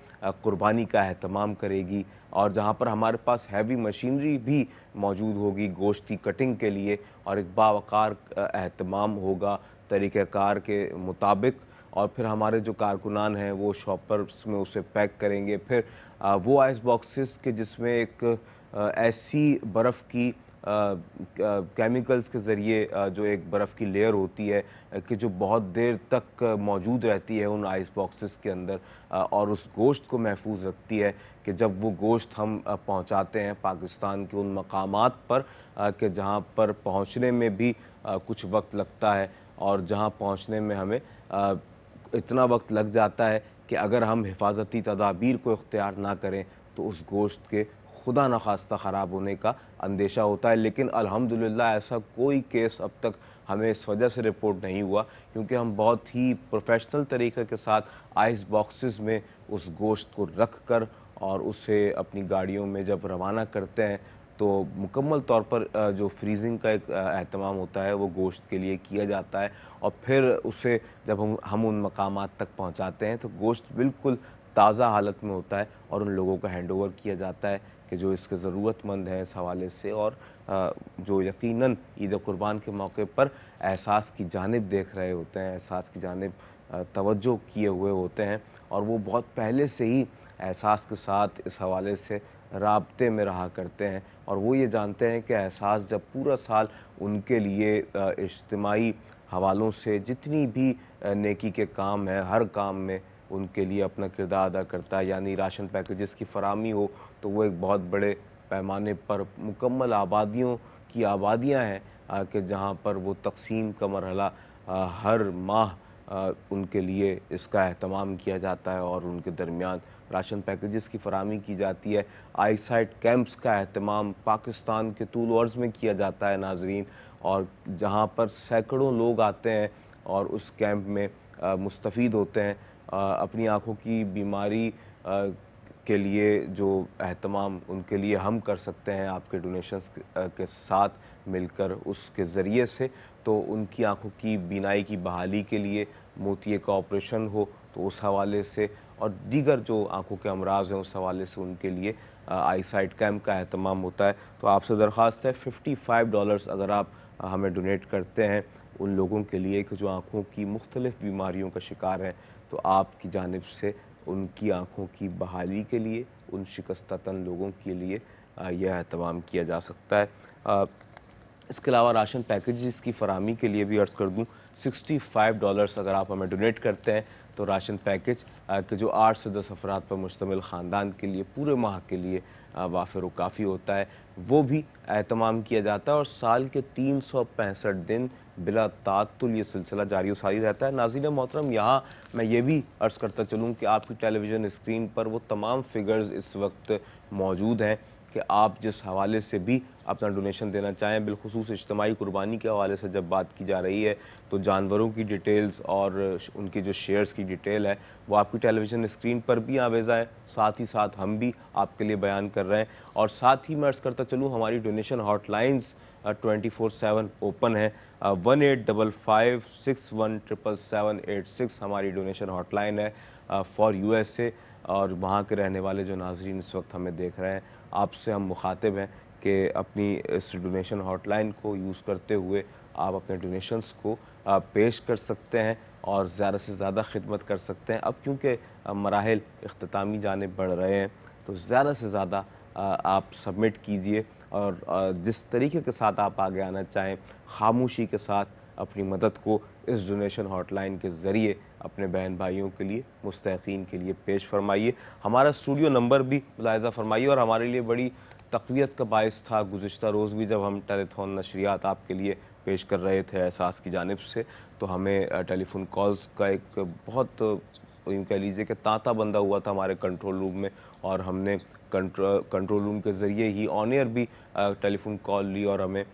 कुर्बानी का एहतमाम करेगी। और जहाँ पर हमारे पास हैवी मशीनरी भी मौजूद होगी गोश्त की कटिंग के लिए, और एक बावकार एहतमाम होगा तरीक़ेकार के मुताबिक। और फिर हमारे जो कारकुनान हैं वो शॉपर्स में उसे पैक करेंगे, फिर वो आइस बॉक्सेस के जिसमें एक ऐसी बर्फ़ की केमिकल्स के ज़रिए जो एक बर्फ़ की लेयर होती है कि जो बहुत देर तक मौजूद रहती है उन आइस बॉक्सेस के अंदर, और उस गोश्त को महफूज रखती है कि जब वो गोश्त हम पहुंचाते हैं पाकिस्तान के उन मकामात पर कि जहां पर पहुंचने में भी कुछ वक्त लगता है, और जहां पहुंचने में हमें इतना वक्त लग जाता है कि अगर हम हिफाजती तदाबीर को इख्तियार ना करें तो उस गोश्त के खुदा न खास्ता ख़राब होने का अंदेशा होता है। लेकिन अल्हम्दुलिल्लाह ऐसा कोई केस अब तक हमें इस वजह से रिपोर्ट नहीं हुआ, क्योंकि हम बहुत ही प्रोफेशनल तरीक़े के साथ आइस बॉक्सेस में उस गोश्त को रख कर और उसे अपनी गाड़ियों में जब रवाना करते हैं तो मुकम्मल तौर पर जो फ्रीजिंग का एक एहतमाम होता है वो गोश्त के लिए किया जाता है, और फिर उसे जब हम उन मकामात तक पहुंचाते हैं तो गोश्त बिल्कुल ताज़ा हालत में होता है और उन लोगों का हैंड ओवर किया जाता है कि जो इसके ज़रूरतमंद हैं इस हवाले से, और जो यकीनन ईद कुर्बान के मौके पर एहसास की जानिब देख रहे होते हैं, एहसास की जानिब तवज्जो किए हुए होते हैं, और वो बहुत पहले से ही एहसास के साथ इस हवाले से राब्ते में रहा करते हैं और वो ये जानते हैं कि एहसास जब पूरा साल उनके लिए इज्तिमाई हवालों से जितनी भी नेकी के काम हैं, हर काम में उनके लिए अपना किरदार अदा करता है, यानी राशन पैकेजेस की फराहमी हो तो वो एक बहुत बड़े पैमाने पर मुकम्मल आबादियों की आबादियाँ हैं कि जहाँ पर वो तकसीम का मरहला हर माह उनके लिए इसका एहतमाम किया जाता है और उनके दरमियान राशन पैकेजेस की फराहमी की जाती है। आईसाइट कैंप्स का एहतमाम पाकिस्तान के तूल अर्ज़ में किया जाता है नाजरीन, और जहाँ पर सैकड़ों लोग आते हैं और उस कैंप में मुस्तफ़ीद होते हैं। अपनी आँखों की बीमारी के लिए जो एहतमाम उनके लिए हम कर सकते हैं आपके डोनेशंस के साथ मिलकर उसके ज़रिए से, तो उनकी आँखों की बीनाई की बहाली के लिए मोतिये का ऑपरेशन हो तो उस हवाले से, और दीगर जो आँखों के अमराज हैं उस हवाले से उनके लिए आईसाइट कैम्प का एहतमाम होता है। तो आपसे दरख्वास्त है $55 अगर आप हमें डोनेट करते हैं उन लोगों के लिए कि जो आँखों की मुख्तलिफ़ बीमारियों का शिकार हैं, तो आपकी जानिब से उनकी आँखों की बहाली के लिए, उन शिकस्ता तन लोगों के लिए यह एहतमाम किया जा सकता है। इसके अलावा राशन पैकेजेस की फराहमी के लिए भी अर्ज़ कर दूँ, $65 अगर आप हमें डोनेट करते हैं तो राशन पैकेज के जो 8 से 10 अफराद पर मुश्तमिल ख़ानदान के लिए पूरे माह के लिए वाफिर व काफ़ी होता है, वो भी एहतमाम किया जाता है और साल के 365 दिन बिला ताअत्तुल ये सिलसिला जारी व सारी रहता है। नाज़रीन मोहतरम, यहाँ मैं ये भी अर्ज़ करता चलूँ कि आपकी टेलीविज़न स्क्रीन पर वो तमाम फ़िगर्स इस वक्त मौजूद हैं कि आप जिस हवाले से भी अपना डोनेशन देना चाहें, बिलखुसूस इज्तिमाई कुर्बानी के हवाले से जब बात की जा रही है तो जानवरों की डिटेल्स और उनके जो शेयर्स की डिटेल है वो आपकी टेलीविज़न स्क्रीन पर भी आवेज़ा है, साथ ही साथ हम भी आपके लिए बयान कर रहे हैं। और साथ ही मैं अर्ज़ करता चलूँ, हमारी डोनेशन हॉटलाइंस 24/7 ओपन है। 1855617786 हमारी डोनेशन हॉटलाइन है फॉर USA, और वहाँ के रहने वाले जो नाजरीन इस वक्त हमें देख रहे हैं, आपसे हम मुखातिब हैं कि अपनी इस डोनेशन हॉटलाइन को यूज़ करते हुए आप अपने डोनेशंस को पेश कर सकते हैं और ज़्यादा से ज़्यादा खिदमत कर सकते हैं। अब क्योंकि मराहिल इख्तितामी जानिब बढ़ रहे हैं तो ज़्यादा से ज़्यादा आप सबमिट कीजिए और जिस तरीके के साथ आप आगे आना चाहें, खामोशी के साथ अपनी मदद को इस डोनेशन हॉटलाइन के ज़रिए अपने बहन भाइयों के लिए, मुस्तहिक़ीन के लिए पेश फरमाइए। हमारा स्टूडियो नंबर भी मुलाहिज़ा फरमाइए, और हमारे लिए बड़ी तक़वियत का बाइस था गुज़िश्ता रोज़ भी जब हम टेलीथॉन नशरियात आपके लिए पेश कर रहे थे एहसास की जानिब से, तो हमें टेलीफोन कॉल्स का एक बहुत यूँ कह लीजिए कि तांता बंधा हुआ था हमारे कंट्रोल रूम में, और हमने कंट्रोल रूम के ज़रिए ही ऑन एयर भी टेलीफोन कॉल ली और हमें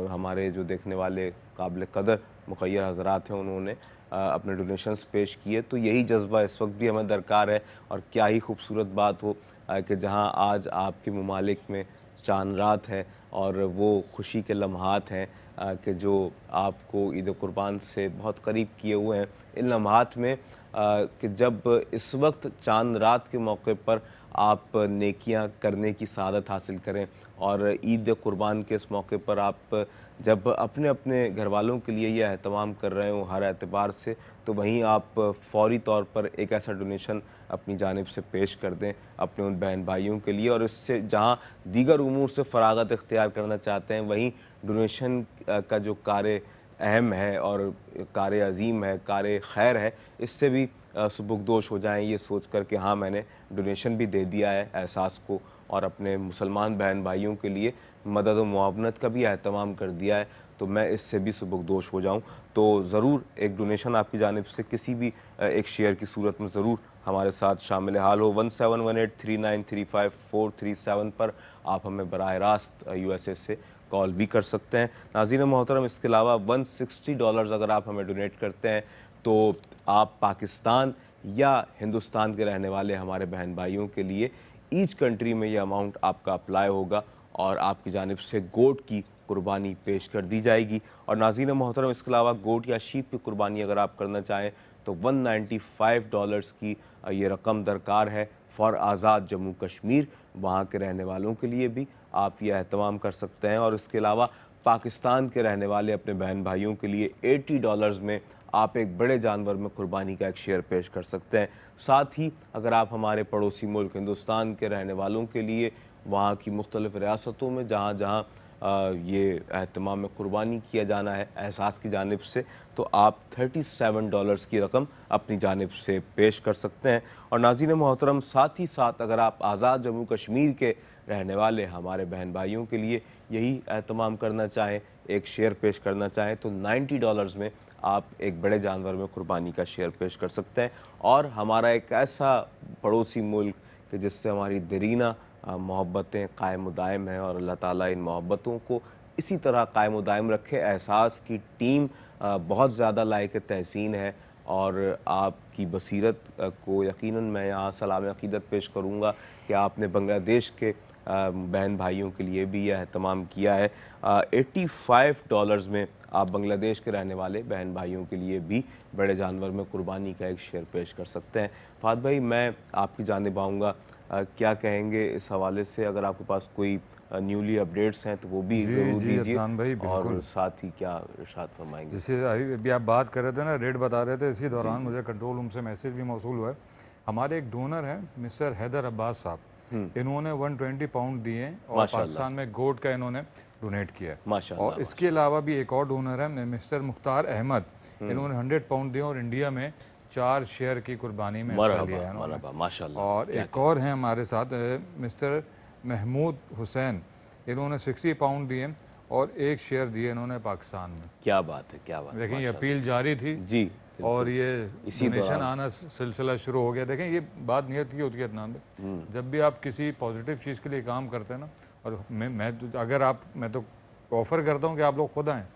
हमारे जो देखने वाले काबिल कदर मुखय्यर हज़रात हैं उन्होंने अपने डोनेशंस पेश किए। तो यही जज्बा इस वक्त भी हमें दरकार है, और क्या ही खूबसूरत बात हो कि जहां आज आपके ममालिक में चांद रात है और वो खुशी के लम्हात हैं कि जो आपको ईद कुर्बान से बहुत करीब किए हुए हैं। इन लम्हात में कि जब इस वक्त चांद रात के मौके पर आप नेकियां करने की सआदत हासिल करें, और ईद कुर्बान के इस मौके पर आप जब अपने अपने घर वालों के लिए यह एहतमाम कर रहे हो हर एतबार से, तो वहीं आप फ़ौरी तौर पर एक ऐसा डोनेशन अपनी जानिब से पेश कर दें अपने उन बहन भाइयों के लिए। और इससे जहां दीगर उमूर से फ़रागत इख्तियार करना चाहते हैं, वहीं डोनेशन का जो कार्य अहम है और कार्य अज़ीम है, कार्य खैर है, इससे भी सुबुकदोश हो जाएँ ये सोच कर कि हाँ, मैंने डोनेशन भी दे दिया है एहसास को, और अपने मुसलमान बहन भाइयों के लिए मदद व मुआवनत का भी एहतमाम कर दिया है, तो मैं इससे भी सुबुकदोश हो जाऊँ। तो ज़रूर एक डोनेशन आपकी जानिब से किसी भी एक शेयर की सूरत में ज़रूर हमारे साथ शामिल हाल हो। 17183935 पर आप हमें बराह रास्त USA से कॉल भी कर सकते हैं। नाज़रीन मोहतरम, इसके अलावा $160 अगर आप हमें डोनेट करते हैं तो आप पाकिस्तान या हिंदुस्तान के रहने वाले हमारे बहन भाइयों के लिए ईच कंट्री में यह अमाउंट आपका अप्लाई होगा और आपकी जानिब से गोट की कुर्बानी पेश कर दी जाएगी। और नाज़रीन मोहतरम, इसके अलावा गोट या शीप की कुर्बानी अगर आप करना चाहें तो $195 की ये रकम दरकार है फ़ॉर आज़ाद जम्मू कश्मीर। वहाँ के रहने वालों के लिए भी आप यह एहतमाम कर सकते हैं। और इसके अलावा पाकिस्तान के रहने वाले अपने बहन भाइयों के लिए $80 में आप एक बड़े जानवर में कुर्बानी का एक शेयर पेश कर सकते हैं। साथ ही अगर आप हमारे पड़ोसी मुल्क हिंदुस्तान के रहने वालों के लिए वहाँ की मुख्तलिफ़ रियासतों में जहाँ जहाँ ये एहतमाम में क़ुरबानी किया जाना है एहसास की जानिब से, तो आप $37 की रकम अपनी जानिब से पेश कर सकते हैं। और नाज़रीन मोहतरम, साथ ही साथ अगर आप आज़ाद जम्मू कश्मीर के रहने वाले हमारे बहन भाइयों के लिए यही एहतमाम करना चाहें, एक शेयर पेश करना चाहें, तो $90 में आप एक बड़े जानवर में क़ुरबानी का शेयर पेश कर सकते हैं। और हमारा एक ऐसा पड़ोसी मुल्क कि जिससे हमारी दरीना मोहब्बतें कायम दायम हैं, और अल्लाह ताला इन मोहब्बतों को इसी तरह कायम दायम रखे। एहसास की टीम बहुत ज़्यादा लायक तहसीन है, और आपकी बसीरत को यकीनन मैं यहाँ सलाम अक़ीदत पेश करूँगा कि आपने बांग्लादेश के बहन भाइयों के लिए भी यह एहतमाम किया है। $85 में आप बांग्लादेश के रहने वाले बहन भाइयों के लिए भी बड़े जानवर में क़ुरबानी का एक शेयर पेश कर सकते हैं। फ़ाद भाई, मैं आपकी जानिब आऊँगा, क्या कहेंगे इस हवाले से? अगर आपके पास कोई न्यूली अपडेट्स हैं तो वो भी ज़रूर जी दीजिए, अदनान भाई, बिल्कुल। और साथ ही क्या इरशाद फरमाएंगे? जैसे अभी आप बात कर रहे थे ना, रेट बता रहे थे, इसी दौरान मुझे कंट्रोल रूम से मैसेज भी मौसूल हुआ है। हमारे एक डोनर हैं मिस्टर हैदर अब्बास साहब, इन्होंने 120 पाउंड दिए और माशाल्लाह, पाकिस्तान में गोट का इन्होंने डोनेट किया है। माशाल्लाह, और इसके अलावा भी एक और डोनर है मिस्टर मुख्तार अहमद, इन्होंने 100 पाउंड दिए और इंडिया में 4 शेयर की कुर्बानी में हिस्सा लिया है इन्होंने। मरहबा, माशाल्लाह। और एक और हैं हमारे साथ मिस्टर महमूद हुसैन, इन्होंने 60 पाउंड दिए और 1 शेयर दिए इन्होंने पाकिस्तान में। क्या बात है, क्या बात है। देखें, ये अपील जारी थी जी, और ये इसी डोनेशन दौरान आना सिलसिला शुरू हो गया। देखें, ये बात नियत की होती है अदनान भाई, जब भी आप किसी पॉजिटिव चीज़ के लिए काम करते हैं ना, और मैं तो ऑफ़र करता हूँ कि आप लोग खुद आएँ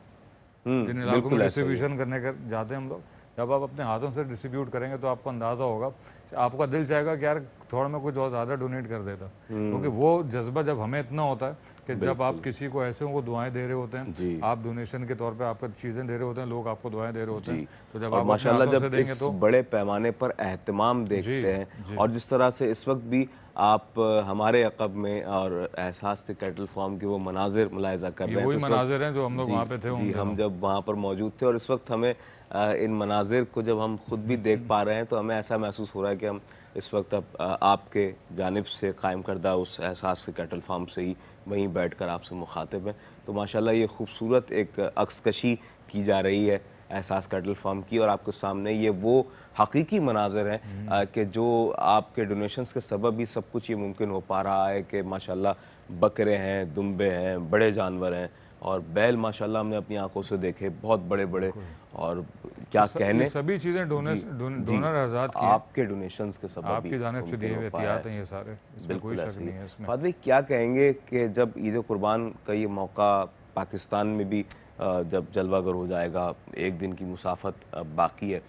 जिन इलाकों में डिस्ट्रीब्यूशन करने कर जाते हैं हम लोग। जब आप अपने हाथों से डिस्ट्रीब्यूट करेंगे तो आपको अंदाज़ा होगा, आपका दिल चाहेगा कि यार थोड़ा मैं कुछ और ज़्यादा डोनेट कर देता, क्योंकि वो जज्बा जब हमें इतना होता है कि जब आप किसी को ऐसे को दुआएं दे रहे होते हैं, आप डोनेशन के तौर पे आपको चीज़ें दे रहे होते हैं, लोग आपको दुआएं दे रहे होते हैं, तो जब आप माशाल्लाह अपने हाथों जब से देंगे इस तो बड़े पैमाने पर एहतमाम देखते हैं, और जिस तरह से इस वक्त भी आप हमारे अक़ब में और एहसास से कैटल फार्म के वो मनाजिर मुलाहिज़ा कर रहे हैं, वही मनाजिर हैं जो हम लोग वहाँ पे थे। जी, हम जब वहाँ पर मौजूद थे, और इस वक्त हमें इन मनाजिर को जब हम खुद भी देख पा रहे हैं तो हमें ऐसा महसूस हो रहा है कि हम इस वक्त अब आपके जानिब से कायम करदा उस एहसास से कैटल फार्म से ही वहीं बैठकर आपसे मुखातिब हैं। तो माशाल्लाह ये खूबसूरत एक अक्सकशी की जा रही है एहसास कैटल फार्म की, और आपके सामने ये वो हकीकी मनाज़र हैं कि जो आपके डोनेशंस के सबब ही सब कुछ ये मुमकिन हो पा रहा है कि माशाल्लाह बकरे हैं, दुम्बे हैं, बड़े जानवर हैं, और बैल माशाल्लाह हमने अपनी आंखों से देखे, बहुत बड़े बड़े। और क्या कहने, सभी चीज़ें डोनर आज़ाद की आपके डोनेशंस के सबब आपकी जानिब से दिए हुए एहतियात हैं ये सारे, इसमें कोई शक नहीं है इसमें। फ़ाद भाई, क्या कहेंगे कि जब ईद कुर्बान का ये मौका पाकिस्तान में भी जब जलवागर हो जाएगा, एक दिन की मुसाफत बाकी है,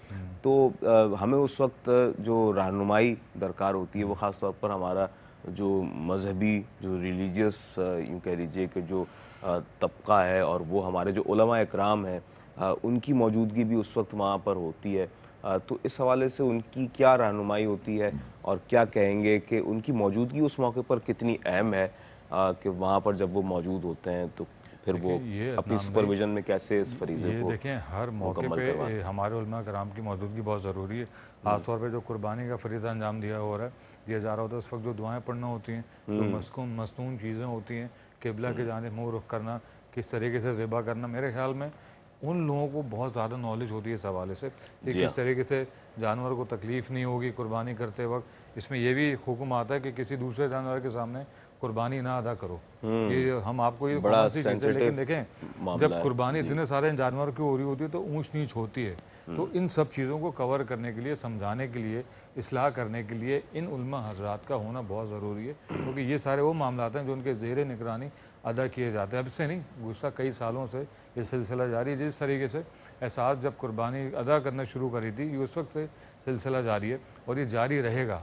तो हमें उस वक्त जो रहनुमाई दरकार होती है वो ख़ास तौर पर हमारा जो मजहबी, जो रिलीजियस यूँ कह लीजिए कि जो तबका है, और वो हमारे जो उलमा इकराम हैं, उनकी मौजूदगी भी उस वक्त वहाँ पर होती है। तो इस हवाले से उनकी क्या रहनुमाई होती है, और क्या कहेंगे कि उनकी मौजूदगी उस मौके पर कितनी अहम है, कि वहाँ पर जब वो मौजूद होते हैं तो फिर वो अपनी सुपरविजन में कैसे इस फरीज़े को देखें, हर मौके पे हमारे उलमा कराम की मौजूदगी बहुत ज़रूरी है। ख़ास तौर पे जो कुर्बानी का फरीज़ा अंजाम दिया जा रहा होता है, उस वक्त जो दुआएं पढ़ना होती हैं, जो मसनून चीज़ें होती हैं, किबला के जानिब मुँह रुख करना, किस तरीके से ज़िबा करना, मेरे ख्याल में उन लोगों को बहुत ज़्यादा नॉलेज होती है इस हवाले से कि किस तरीके से जानवर को तकलीफ़ नहीं होगी कुर्बानी करते वक्त। इसमें यह भी हुक्म आता है कि किसी दूसरे जानवर के सामने कुर्बानी ना अदा करो। ये हम आपको ये बड़ा सी चीज़ है, लेकिन देखें, जब कुर्बानी इतने सारे जानवर की हो रही होती है तो ऊंच नीच होती है। तो इन सब चीज़ों को कवर करने के लिए, समझाने के लिए, इस्लाह करने के लिए इन उलमा हजरात का होना बहुत ज़रूरी है, क्योंकि ये सारे वो मामलात हैं जो उनके ज़ेर निगरानी अदा किए जाते हैं। अब से नहीं, गुज़श्ता कई सालों से ये सिलसिला जारी है। जिस तरीके से एहसास जब कुर्बानी अदा करना शुरू करी थी, ये उस वक्त से सिलसिला जारी है और ये जारी रहेगा।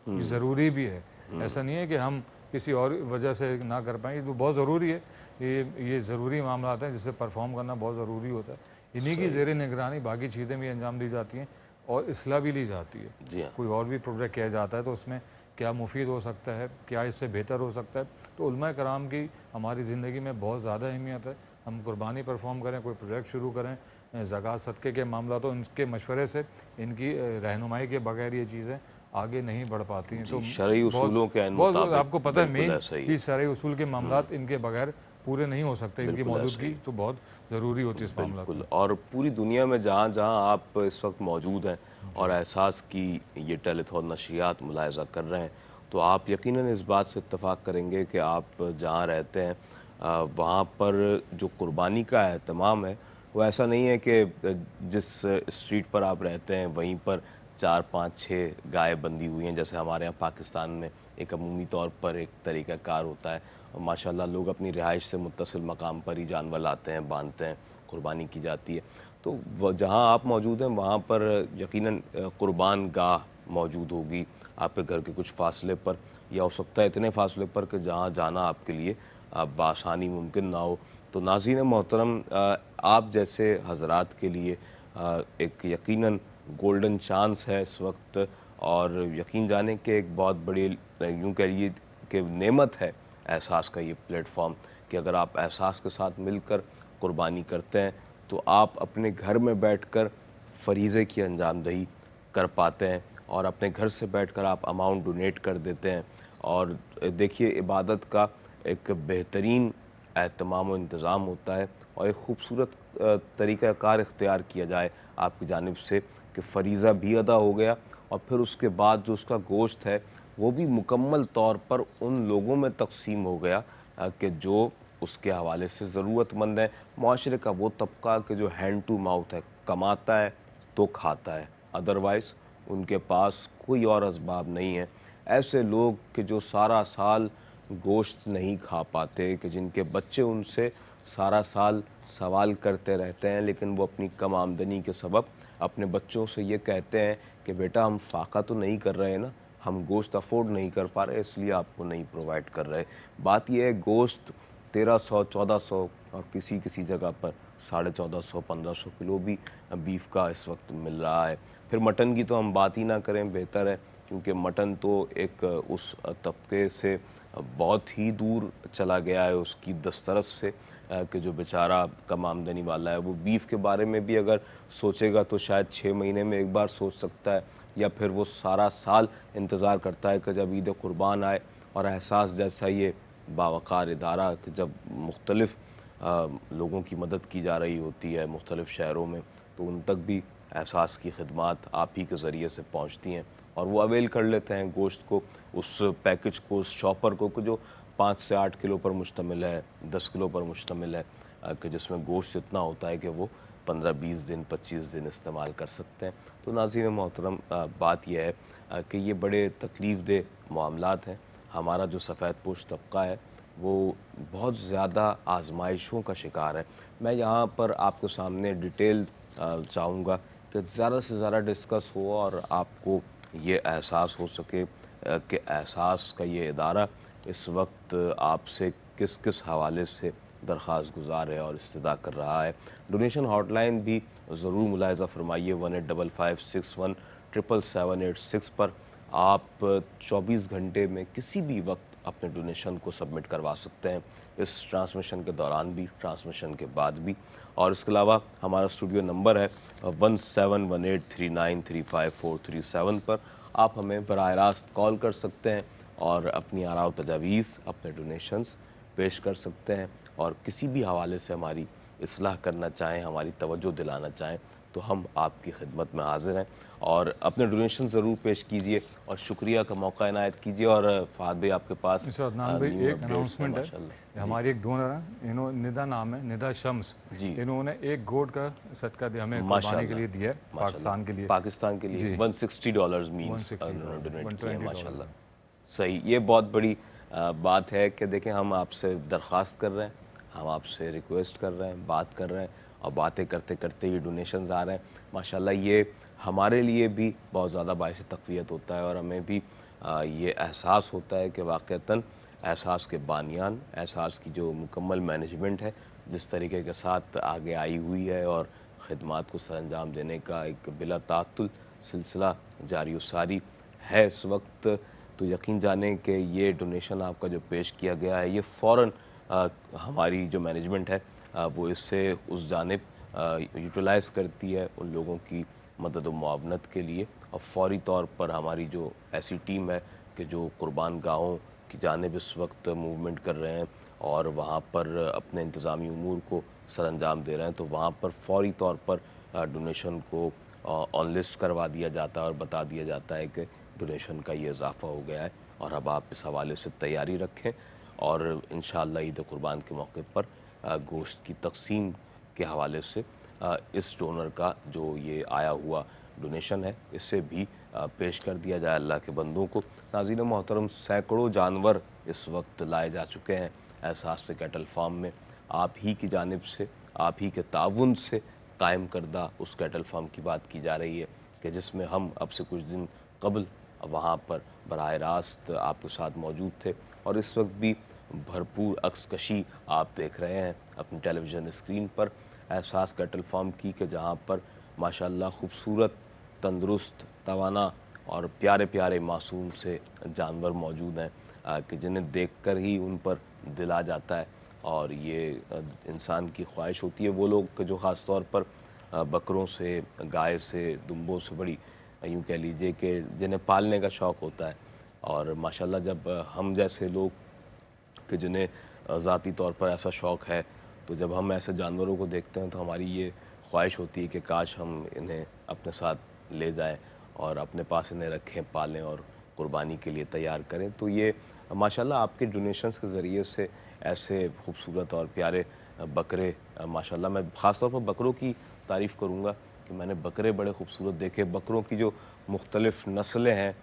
ये ज़रूरी भी है, ऐसा नहीं है कि हम किसी और वजह से ना कर पाएँ, तो बहुत ज़रूरी है। ये ज़रूरी मामला हैं जिसे परफॉर्म करना बहुत ज़रूरी होता है। इन्हीं की ज़ेर निगरानी बाकी चीज़ें भी अंजाम दी जाती हैं और इस्लाह भी ली जाती है। जी हाँ। कोई और भी प्रोजेक्ट किया जाता है तो उसमें क्या मुफीद हो सकता है, क्या इससे बेहतर हो सकता है, तो उलमा कराम की हमारी ज़िंदगी में बहुत ज़्यादा अहमियत है। हम कुर्बानी परफॉर्म करें, कोई प्रोजेक्ट शुरू करें, ज़कात सदक़े के मामला, तो इनके मशवरे से, इनकी रहनुमाई के बगैर ये चीज़ें आगे नहीं बढ़ पाती हैं। तो शरई उसूलों के ऐन बहुत मुताबिक आपको पता है बिल्कुल मेन ऐसा ही है। कि शरई उसूल के मामलात इनके बगैर पूरे नहीं हो सकते, इनकी बिल्कुल ऐसा मौजूदगी ही। तो बहुत ज़रूरी होती है इस मामलात बिल्कुल, में। और पूरी दुनिया में जहाँ जहाँ आप इस वक्त मौजूद हैं जी और एहसास की ये टेलीथॉन नशरियात मुलाहिज़ा कर रहे हैं, तो आप यकीनन इस बात से इत्तफ़ाक़ करेंगे कि आप जहाँ रहते हैं वहाँ पर जो कुर्बानी का एहतमाम है, वो ऐसा नहीं है कि जिस स्ट्रीट पर आप रहते हैं वहीं पर 4, 5, 6 गाय बंधी हुई हैं, जैसे हमारे यहाँ पाकिस्तान में एक अमूमी तौर पर एक तरीक़ाकार होता है और माशाल्लाह लोग अपनी रिहाइश से मुत्तसिल मकाम पर ही जानवर लाते हैं, बांधते हैं, कुर्बानी की जाती है। तो जहाँ आप मौजूद हैं वहाँ पर यकीनन कुर्बान गाह मौजूद होगी आपके घर के कुछ फ़ासले पर, या हो सकता है इतने फ़ासले पर कि जहाँ जाना आपके लिए बआसानी मुमकिन ना हो। तो नाज़रीन मोहतरम, आप जैसे हज़रात के लिए एक यकीनन गोल्डन चांस है इस वक्त, और यकीन जाने कि एक बहुत बड़ी यूँ कहिए कि नेमत है एहसास का ये प्लेटफॉर्म, कि अगर आप एहसास के साथ मिलकर कुर्बानी करते हैं तो आप अपने घर में बैठकर फरीज़े की अंजामदही कर पाते हैं और अपने घर से बैठकर आप अमाउंट डोनेट कर देते हैं। और देखिए, इबादत का एक बेहतरीन एहतमाम व इंतज़ाम होता है और एक ख़ूबसूरत तरीक़ाकार इख्तियार किया जाए आपकी जानिब से कि फ़रीज़ा भी अदा हो गया और फिर उसके बाद जो उसका गोश्त है वो भी मुकम्मल तौर पर उन लोगों में तक़सीम हो गया कि जो उसके हवाले से ज़रूरतमंद है। मुआशरे का वो तबका कि जो हैंड टू माउथ है, कमाता है तो खाता है, अदरवाइज़ उनके पास कोई और असबाब नहीं है। ऐसे लोग कि जो सारा साल गोश्त नहीं खा पाते, कि जिनके बच्चे उनसे सारा साल सवाल करते रहते हैं, लेकिन वो अपनी कम आमदनी के सबब अपने बच्चों से ये कहते हैं कि बेटा हम फ़ाका तो नहीं कर रहे ना, हम गोश्त अफोर्ड नहीं कर पा रहे इसलिए आपको नहीं प्रोवाइड कर रहे। बात यह है, गोश्त 1300, 1400 और किसी किसी जगह पर 1450, 1500 किलो भी बीफ का इस वक्त मिल रहा है। फिर मटन की तो हम बात ही ना करें, बेहतर है, क्योंकि मटन तो एक उस तबके से बहुत ही दूर चला गया है, उसकी दस्तरस से, कि जो बेचारा कम आमदनी वाला है वो बीफ के बारे में भी अगर सोचेगा तो शायद 6 महीने में एक बार सोच सकता है, या फिर वो सारा साल इंतज़ार करता है कि जब ईद कुर्बान आए। और एहसास जैसा ये बावक़ार इदारा कि जब मुख्तलिफ़ लोगों की मदद की जा रही होती है मुख्तलिफ़ शहरों में, तो उन तक भी एहसास की खिदमात आप ही के ज़रिए से पहुँचती हैं और वो अवेल कर लेते हैं गोश्त को, उस पैकेज को, उस शॉपर को, कि जो 5 से 8 किलो पर मुश्तमिल है, 10 किलो पर मुश्तमिल है, कि जिसमें गोश्त इतना होता है कि वो 15-20 दिन, 25 दिन इस्तेमाल कर सकते हैं। तो नाज़रीन मोहतरम, बात यह है कि ये बड़े तकलीफ़ दे मामलात हैं। हमारा जो सफ़ेद पोश तबका है वो बहुत ज़्यादा आजमाइशों का शिकार है। मैं यहाँ पर आपके सामने डिटेल चाहूँगा कि ज़्यादा से ज़्यादा डिस्कस हो और आपको ये एहसास हो सके कि एहसास का ये इदारा इस वक्त आपसे किस किस हवाले से दरख्वास्त गुज़ार है और इस्तदा कर रहा है। डोनेशन हॉटलाइन भी ज़रूर मुलाहिज़ा फरमाइए, 1855617778 पर आप 24 घंटे में किसी भी वक्त अपने डोनेशन को सबमिट करवा सकते हैं, इस ट्रांसमिशन के दौरान भी, ट्रांसमिशन के बाद भी। और इसके अलावा हमारा स्टूडियो नंबर है 171839354337 पर आप हमें बराह रास्त कॉल कर सकते हैं और अपनी आरा व तजावीज़, अपने डोनेशंस पेश कर सकते हैं, और किसी भी हवाले से हमारी इस्लाह करना चाहें, हमारी तवज्जो दिलाना चाहें, तो हम आपकी खिदमत में हाज़िर हैं। और अपने डोनेशन ज़रूर पेश कीजिए और शुक्रिया का मौका इनायत कीजिए। और फ़ाद भाई, आपके पास सर अदनान भाई, न्यू एक अपडेट्स हैं अनाउंसमेंट है। माशाल्लाह। जी हमारी एक डोनर है, निदा नाम है, निदा शम्स। जी, इन्होंने एक गोट का सदका दिया हमें कुर्बानी के माशाल्लाह लिए दिया है, माशाल्लाह, पाकिस्तान के लिए। पाकिस्तान के लिए जी $160 मीन्स उन्होंने $160, डोनेट किया है $120। माशाल्लाह। सही, ये बहुत बड़ी बात है कि देखें, हम आपसे दरख्वास्त कर रहे हैं, हम आपसे रिक्वेस्ट कर रहे हैं, बात कर रहे हैं, और बातें करते करते ये डोनेशंस आ रहे हैं माशाल्लाह। ये हमारे लिए भी बहुत ज़्यादा बाइस तक़वियत होता है और हमें भी ये एहसास होता है कि वाक़तन एहसास के बानियान, एहसास की जो मुकम्मल मैनेजमेंट है, जिस तरीके के साथ आगे आई हुई है और ख़िदमात को सरअंजाम देने का एक बिला ताअत्तुल सिलसिला जारी व सारी है इस वक्त, तो यकीन जानें कि ये डोनेशन आपका जो पेश किया गया है, ये फ़ौरन हमारी जो मैनेजमेंट है वो इससे उस जानिब यूटिलाइज़ करती है, उन लोगों की मदद व मुआवनत के लिए। और फ़ौरी तौर पर हमारी जो ऐसी टीम है कि जो कुर्बान गाहों की जानिब इस वक्त मूवमेंट कर रहे हैं और वहाँ पर अपने इंतज़ामी उमूर को सरअंजाम दे रहे हैं, तो वहाँ पर फ़ौरी तौर पर डोनेशन को ऑन लिस्ट करवा दिया जाता है और बता दिया जाता है कि डोनेशन का ये इजाफ़ा हो गया है और अब आप इस हवाले से तैयारी रखें और इंशाअल्लाह ईद कुर्बान के मौके पर गोश्त की तकसीम के हवाले से इस डोनर का जो ये आया हुआ डोनेशन है इसे भी पेश कर दिया जाए अल्लाह के बंदों को। नाज़रीन मोहतरम, सैकड़ों जानवर इस वक्त लाए जा चुके हैं एहसास से कैटल फार्म में। आप ही की जानिब से, आप ही के ताउन से कायम करदा उस कैटल फार्म की बात की जा रही है कि जिसमें हम अब से कुछ दिन कबल वहाँ पर बराह रास्त आपके साथ मौजूद थे और इस वक्त भी भरपूर अक्सकशी आप देख रहे हैं अपनी टेलीविज़न स्क्रीन पर एहसास कैटल फार्म की, कि जहाँ पर माशाअल्लाह खूबसूरत, तंदुरुस्त, तवाना और प्यारे प्यारे मासूम से जानवर मौजूद हैं कि जिन्हें देखकर ही उन पर दिल आ जाता है। और ये इंसान की ख्वाहिश होती है, वो लोग जो ख़ास तौर पर बकरों से, गाय से, दुम्बों से बड़ी यूँ कह लीजिए कि जिन्हें पालने का शौक़ होता है। और माशाअल्लाह जब हम जैसे लोग कि जिन्हें ज़ाती तौर पर ऐसा शौक़ है, तो जब हम ऐसे जानवरों को देखते हैं तो हमारी ये ख्वाहिश होती है कि काश हम इन्हें अपने साथ ले जाएं और अपने पास इन्हें रखें, पालें और कुर्बानी के लिए तैयार करें। तो ये माशाअल्लाह आपके डोनेशंस के ज़रिए से ऐसे खूबसूरत और प्यारे बकरे, माशाअल्लाह मैं ख़ास तौर पर बकरों की तारीफ़ करूँगा कि मैंने बकरे बड़े खूबसूरत देखे। बकरों की जो मुख्तलिफ़ नस्लें हैं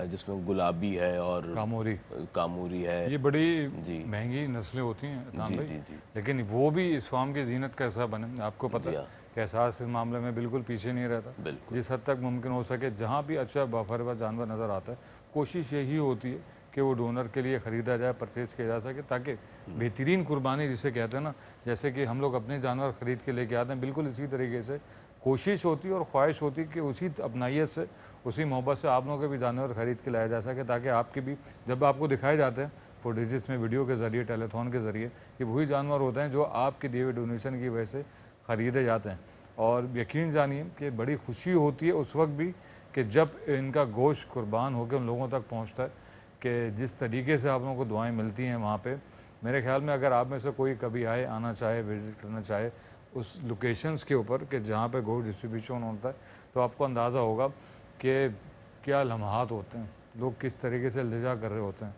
जिसमें गुलाबी है और कामूरी है, ये बड़ी जी महंगी नस्लें होती हैं अदनान जी भाई, जी जी लेकिन वो भी इस फार्म की जीनत का हिस्सा बने। आपको पता जी है हाँ, कि एहसास इस मामले में बिल्कुल पीछे नहीं रहता। बिल्कुल जिस हद तक मुमकिन हो सके जहाँ भी अच्छा बाफरवा जानवर नज़र आता है, कोशिश यही होती है कि वो डोनर के लिए ख़रीदा जाए, परचेज़ किया जा सके, ताकि बेहतरीन कुर्बानी जिसे कहते हैं ना, जैसे कि हम लोग अपने जानवर ख़रीद के लेके आते हैं, बिल्कुल इसी तरीके से कोशिश होती है और ख्वाहिश होती है कि उसी अपनाइयत से, उसी मोहब्बत से आप लोगों के भी जानवर ख़रीद के लाया जा सके, ताकि आपके भी जब आपको दिखाए जाते हैं फुटेजेस में, वीडियो के ज़रिए, टेलीथॉन के ज़रिए, ये वही जानवर होते हैं जो आपके दिए हुए डोनेशन की वजह से ख़रीदे जाते हैं। और यकीन जानिए कि बड़ी खुशी होती है उस वक्त भी कि जब इनका गोश्त कुर्बान होकर उन लोगों तक पहुँचता है, कि जिस तरीके से आप लोगों को दुआएँ मिलती हैं वहाँ पर। मेरे ख्याल में अगर आप में से कोई कभी आए, आना चाहे, विज़िट करना चाहे उस लोकेशंस के ऊपर कि जहाँ पे गोश्त डिस्ट्रीब्यूशन होता है, तो आपको अंदाज़ा होगा कि क्या लम्हात होते हैं, लोग किस तरीके से इल्तिजा कर रहे होते हैं।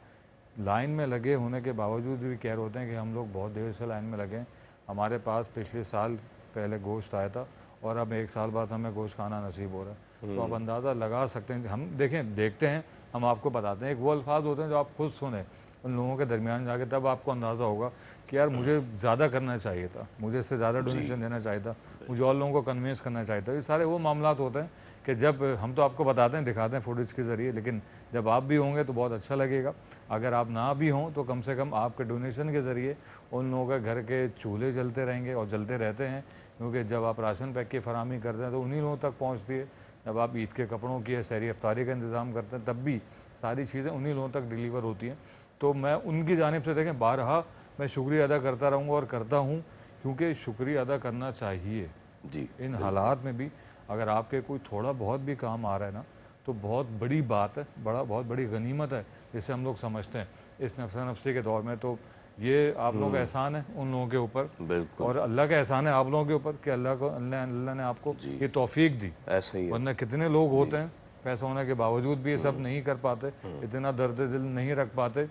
लाइन में लगे होने के बावजूद भी कह रहे होते हैं कि हम लोग बहुत देर से लाइन में लगे हैं, हमारे पास पिछले साल पहले गोश्त आया था और अब 1 साल बाद हमें गोश्त खाना नसीब हो रहा है। तो आप अंदाज़ा लगा सकते हैं, हम देखते हैं, हम आपको बताते हैं। एक वो अल्फाज होते हैं जो आप खुद सुने उन लोगों के दरमियान जाके, तब आपको अंदाज़ा होगा कि यार मुझे ज़्यादा करना चाहिए था, मुझे इससे ज़्यादा डोनेशन देना चाहिए था, मुझे और लोगों को कन्विंस करना चाहिए था। ये सारे वो मामलात होते हैं कि जब हम तो आपको बताते हैं, दिखाते हैं फुटेज के ज़रिए, लेकिन जब आप भी होंगे तो बहुत अच्छा लगेगा। अगर आप ना भी हों तो कम से कम आपके डोनेशन के ज़रिए उन लोगों के घर के चूल्हे जलते रहेंगे और जलते रहते हैं, क्योंकि जब आप राशन पैक की फराहमी करते हैं तो उन्हीं लोगों तक पहुँचती है। जब आप ईद के कपड़ों की या सहरी अफ्तारी का इंतज़ाम करते हैं, तब भी सारी चीज़ें उन्हीं लोगों तक डिलीवर होती हैं। तो मैं उनकी जानिब से देखें बारहा मैं शुक्रिया अदा करता रहूँगा और करता हूँ, क्योंकि शुक्रिया अदा करना चाहिए। जी इन हालात में भी अगर आपके कोई थोड़ा बहुत भी काम आ रहा है ना, तो बहुत बड़ी बात है, बहुत बड़ी गनीमत है जिसे हम लोग समझते हैं इस नफ्सा नफ्सी के दौर में। तो ये आप लोगों का एहसान है उन लोगों के ऊपर, बिल्कुल और अल्लाह का एहसान है आप लोगों के ऊपर कि अल्लाह ने आपको जी ये तौफीक दी। ऐसा ही है। वरना कितने लोग होते हैं पैसा होने के बावजूद भी ये सब नहीं कर पाते, इतना दर्द दिल नहीं रख पाते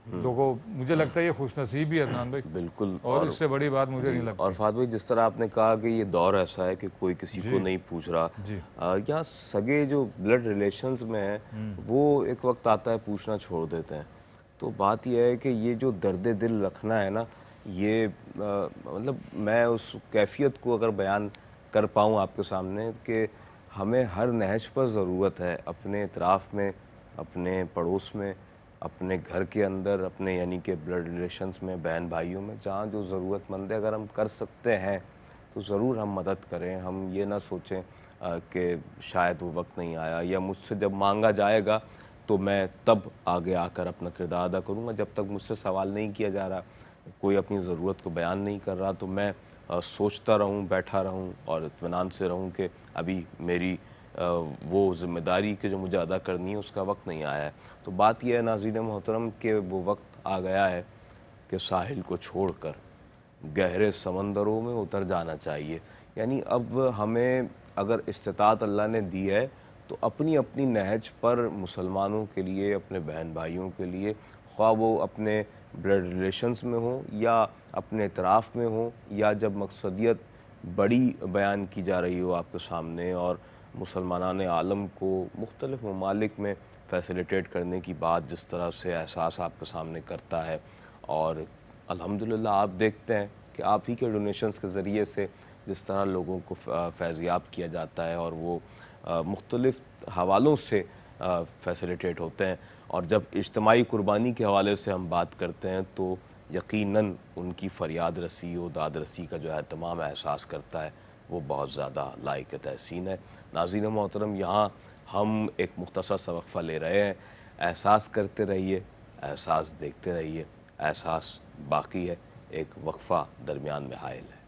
लोगों। मुझे लगता है ये खुशनसीबी है अदनान भाई, बिल्कुल। और इससे बड़ी बात मुझे नहीं जी, लगती। और फात भाई जिस तरह आपने कहा कि ये दौर ऐसा है कि कोई किसी को नहीं पूछ रहा, जी यहाँ सगे जो ब्लड रिलेशंस में है वो एक वक्त आता है पूछना छोड़ देते हैं। तो बात यह है कि ये जो दर्द दिल रखना है ना, ये मतलब मैं उस कैफियत को अगर बयान कर पाऊँ आपके सामने कि हमें हर नहज पर ज़रूरत है, अपने इतराफ़ में, अपने पड़ोस में, अपने घर के अंदर, अपने यानी कि ब्लड रिलेशंस में, बहन भाइयों में, जहाँ जो ज़रूरतमंद है अगर हम कर सकते हैं तो ज़रूर हम मदद करें। हम ये ना सोचें कि शायद वो वक्त नहीं आया या मुझसे जब मांगा जाएगा तो मैं तब आगे आकर अपना किरदार अदा करूँगा। जब तक मुझसे सवाल नहीं किया जा रहा, कोई अपनी ज़रूरत को बयान नहीं कर रहा, तो मैं सोचता रहूं, बैठा रहूं और इत्मीनान से रहूं कि अभी मेरी वो ज़िम्मेदारी कि जो मुझे अदा करनी है उसका वक्त नहीं आया है। तो बात यह है नाज़रीन मोहतरम कि वो वक्त आ गया है कि साहिल को छोड़कर गहरे समंदरों में उतर जाना चाहिए। यानी अब हमें अगर इस्तिताअत अल्लाह ने दी है तो अपनी अपनी नहज पर मुसलमानों के लिए, अपने बहन भाइयों के लिए, ख्वाह वो अपने ब्लड रिलेशंस में हो या अपने इतराफ़ में हो, या जब मकसदियत बड़ी बयान की जा रही हो आपके सामने और मुसलमानान आलम को मुख्तलिफ़ ममालिक में फैसिलिटेट करने की बात जिस तरह से एहसास आपके सामने करता है। और अल्हम्दुलिल्लाह आप देखते हैं कि आप ही के डोनेशंस के ज़रिए से जिस तरह लोगों को फैज़याब किया जाता है और वो मुख्तलिफ़ हवालों से फैसिलिटेट होते हैं। और जब इज्तमाई कुर्बानी के हवाले से हम बात करते हैं तो यकीनन उनकी फ़रियाद रसी व दाद रसी का जो है तमाम एहसास करता है, वो बहुत ज़्यादा लायक तहसीन है। नाज़रीन मोहतरम, यहाँ हम एक मुख्तसर सा वक्फ़ा ले रहे हैं। एहसास करते रहिए, एहसास देखते रहिए, एहसास बाकी है, एक वक्फ़ा दरमियान में हायल है।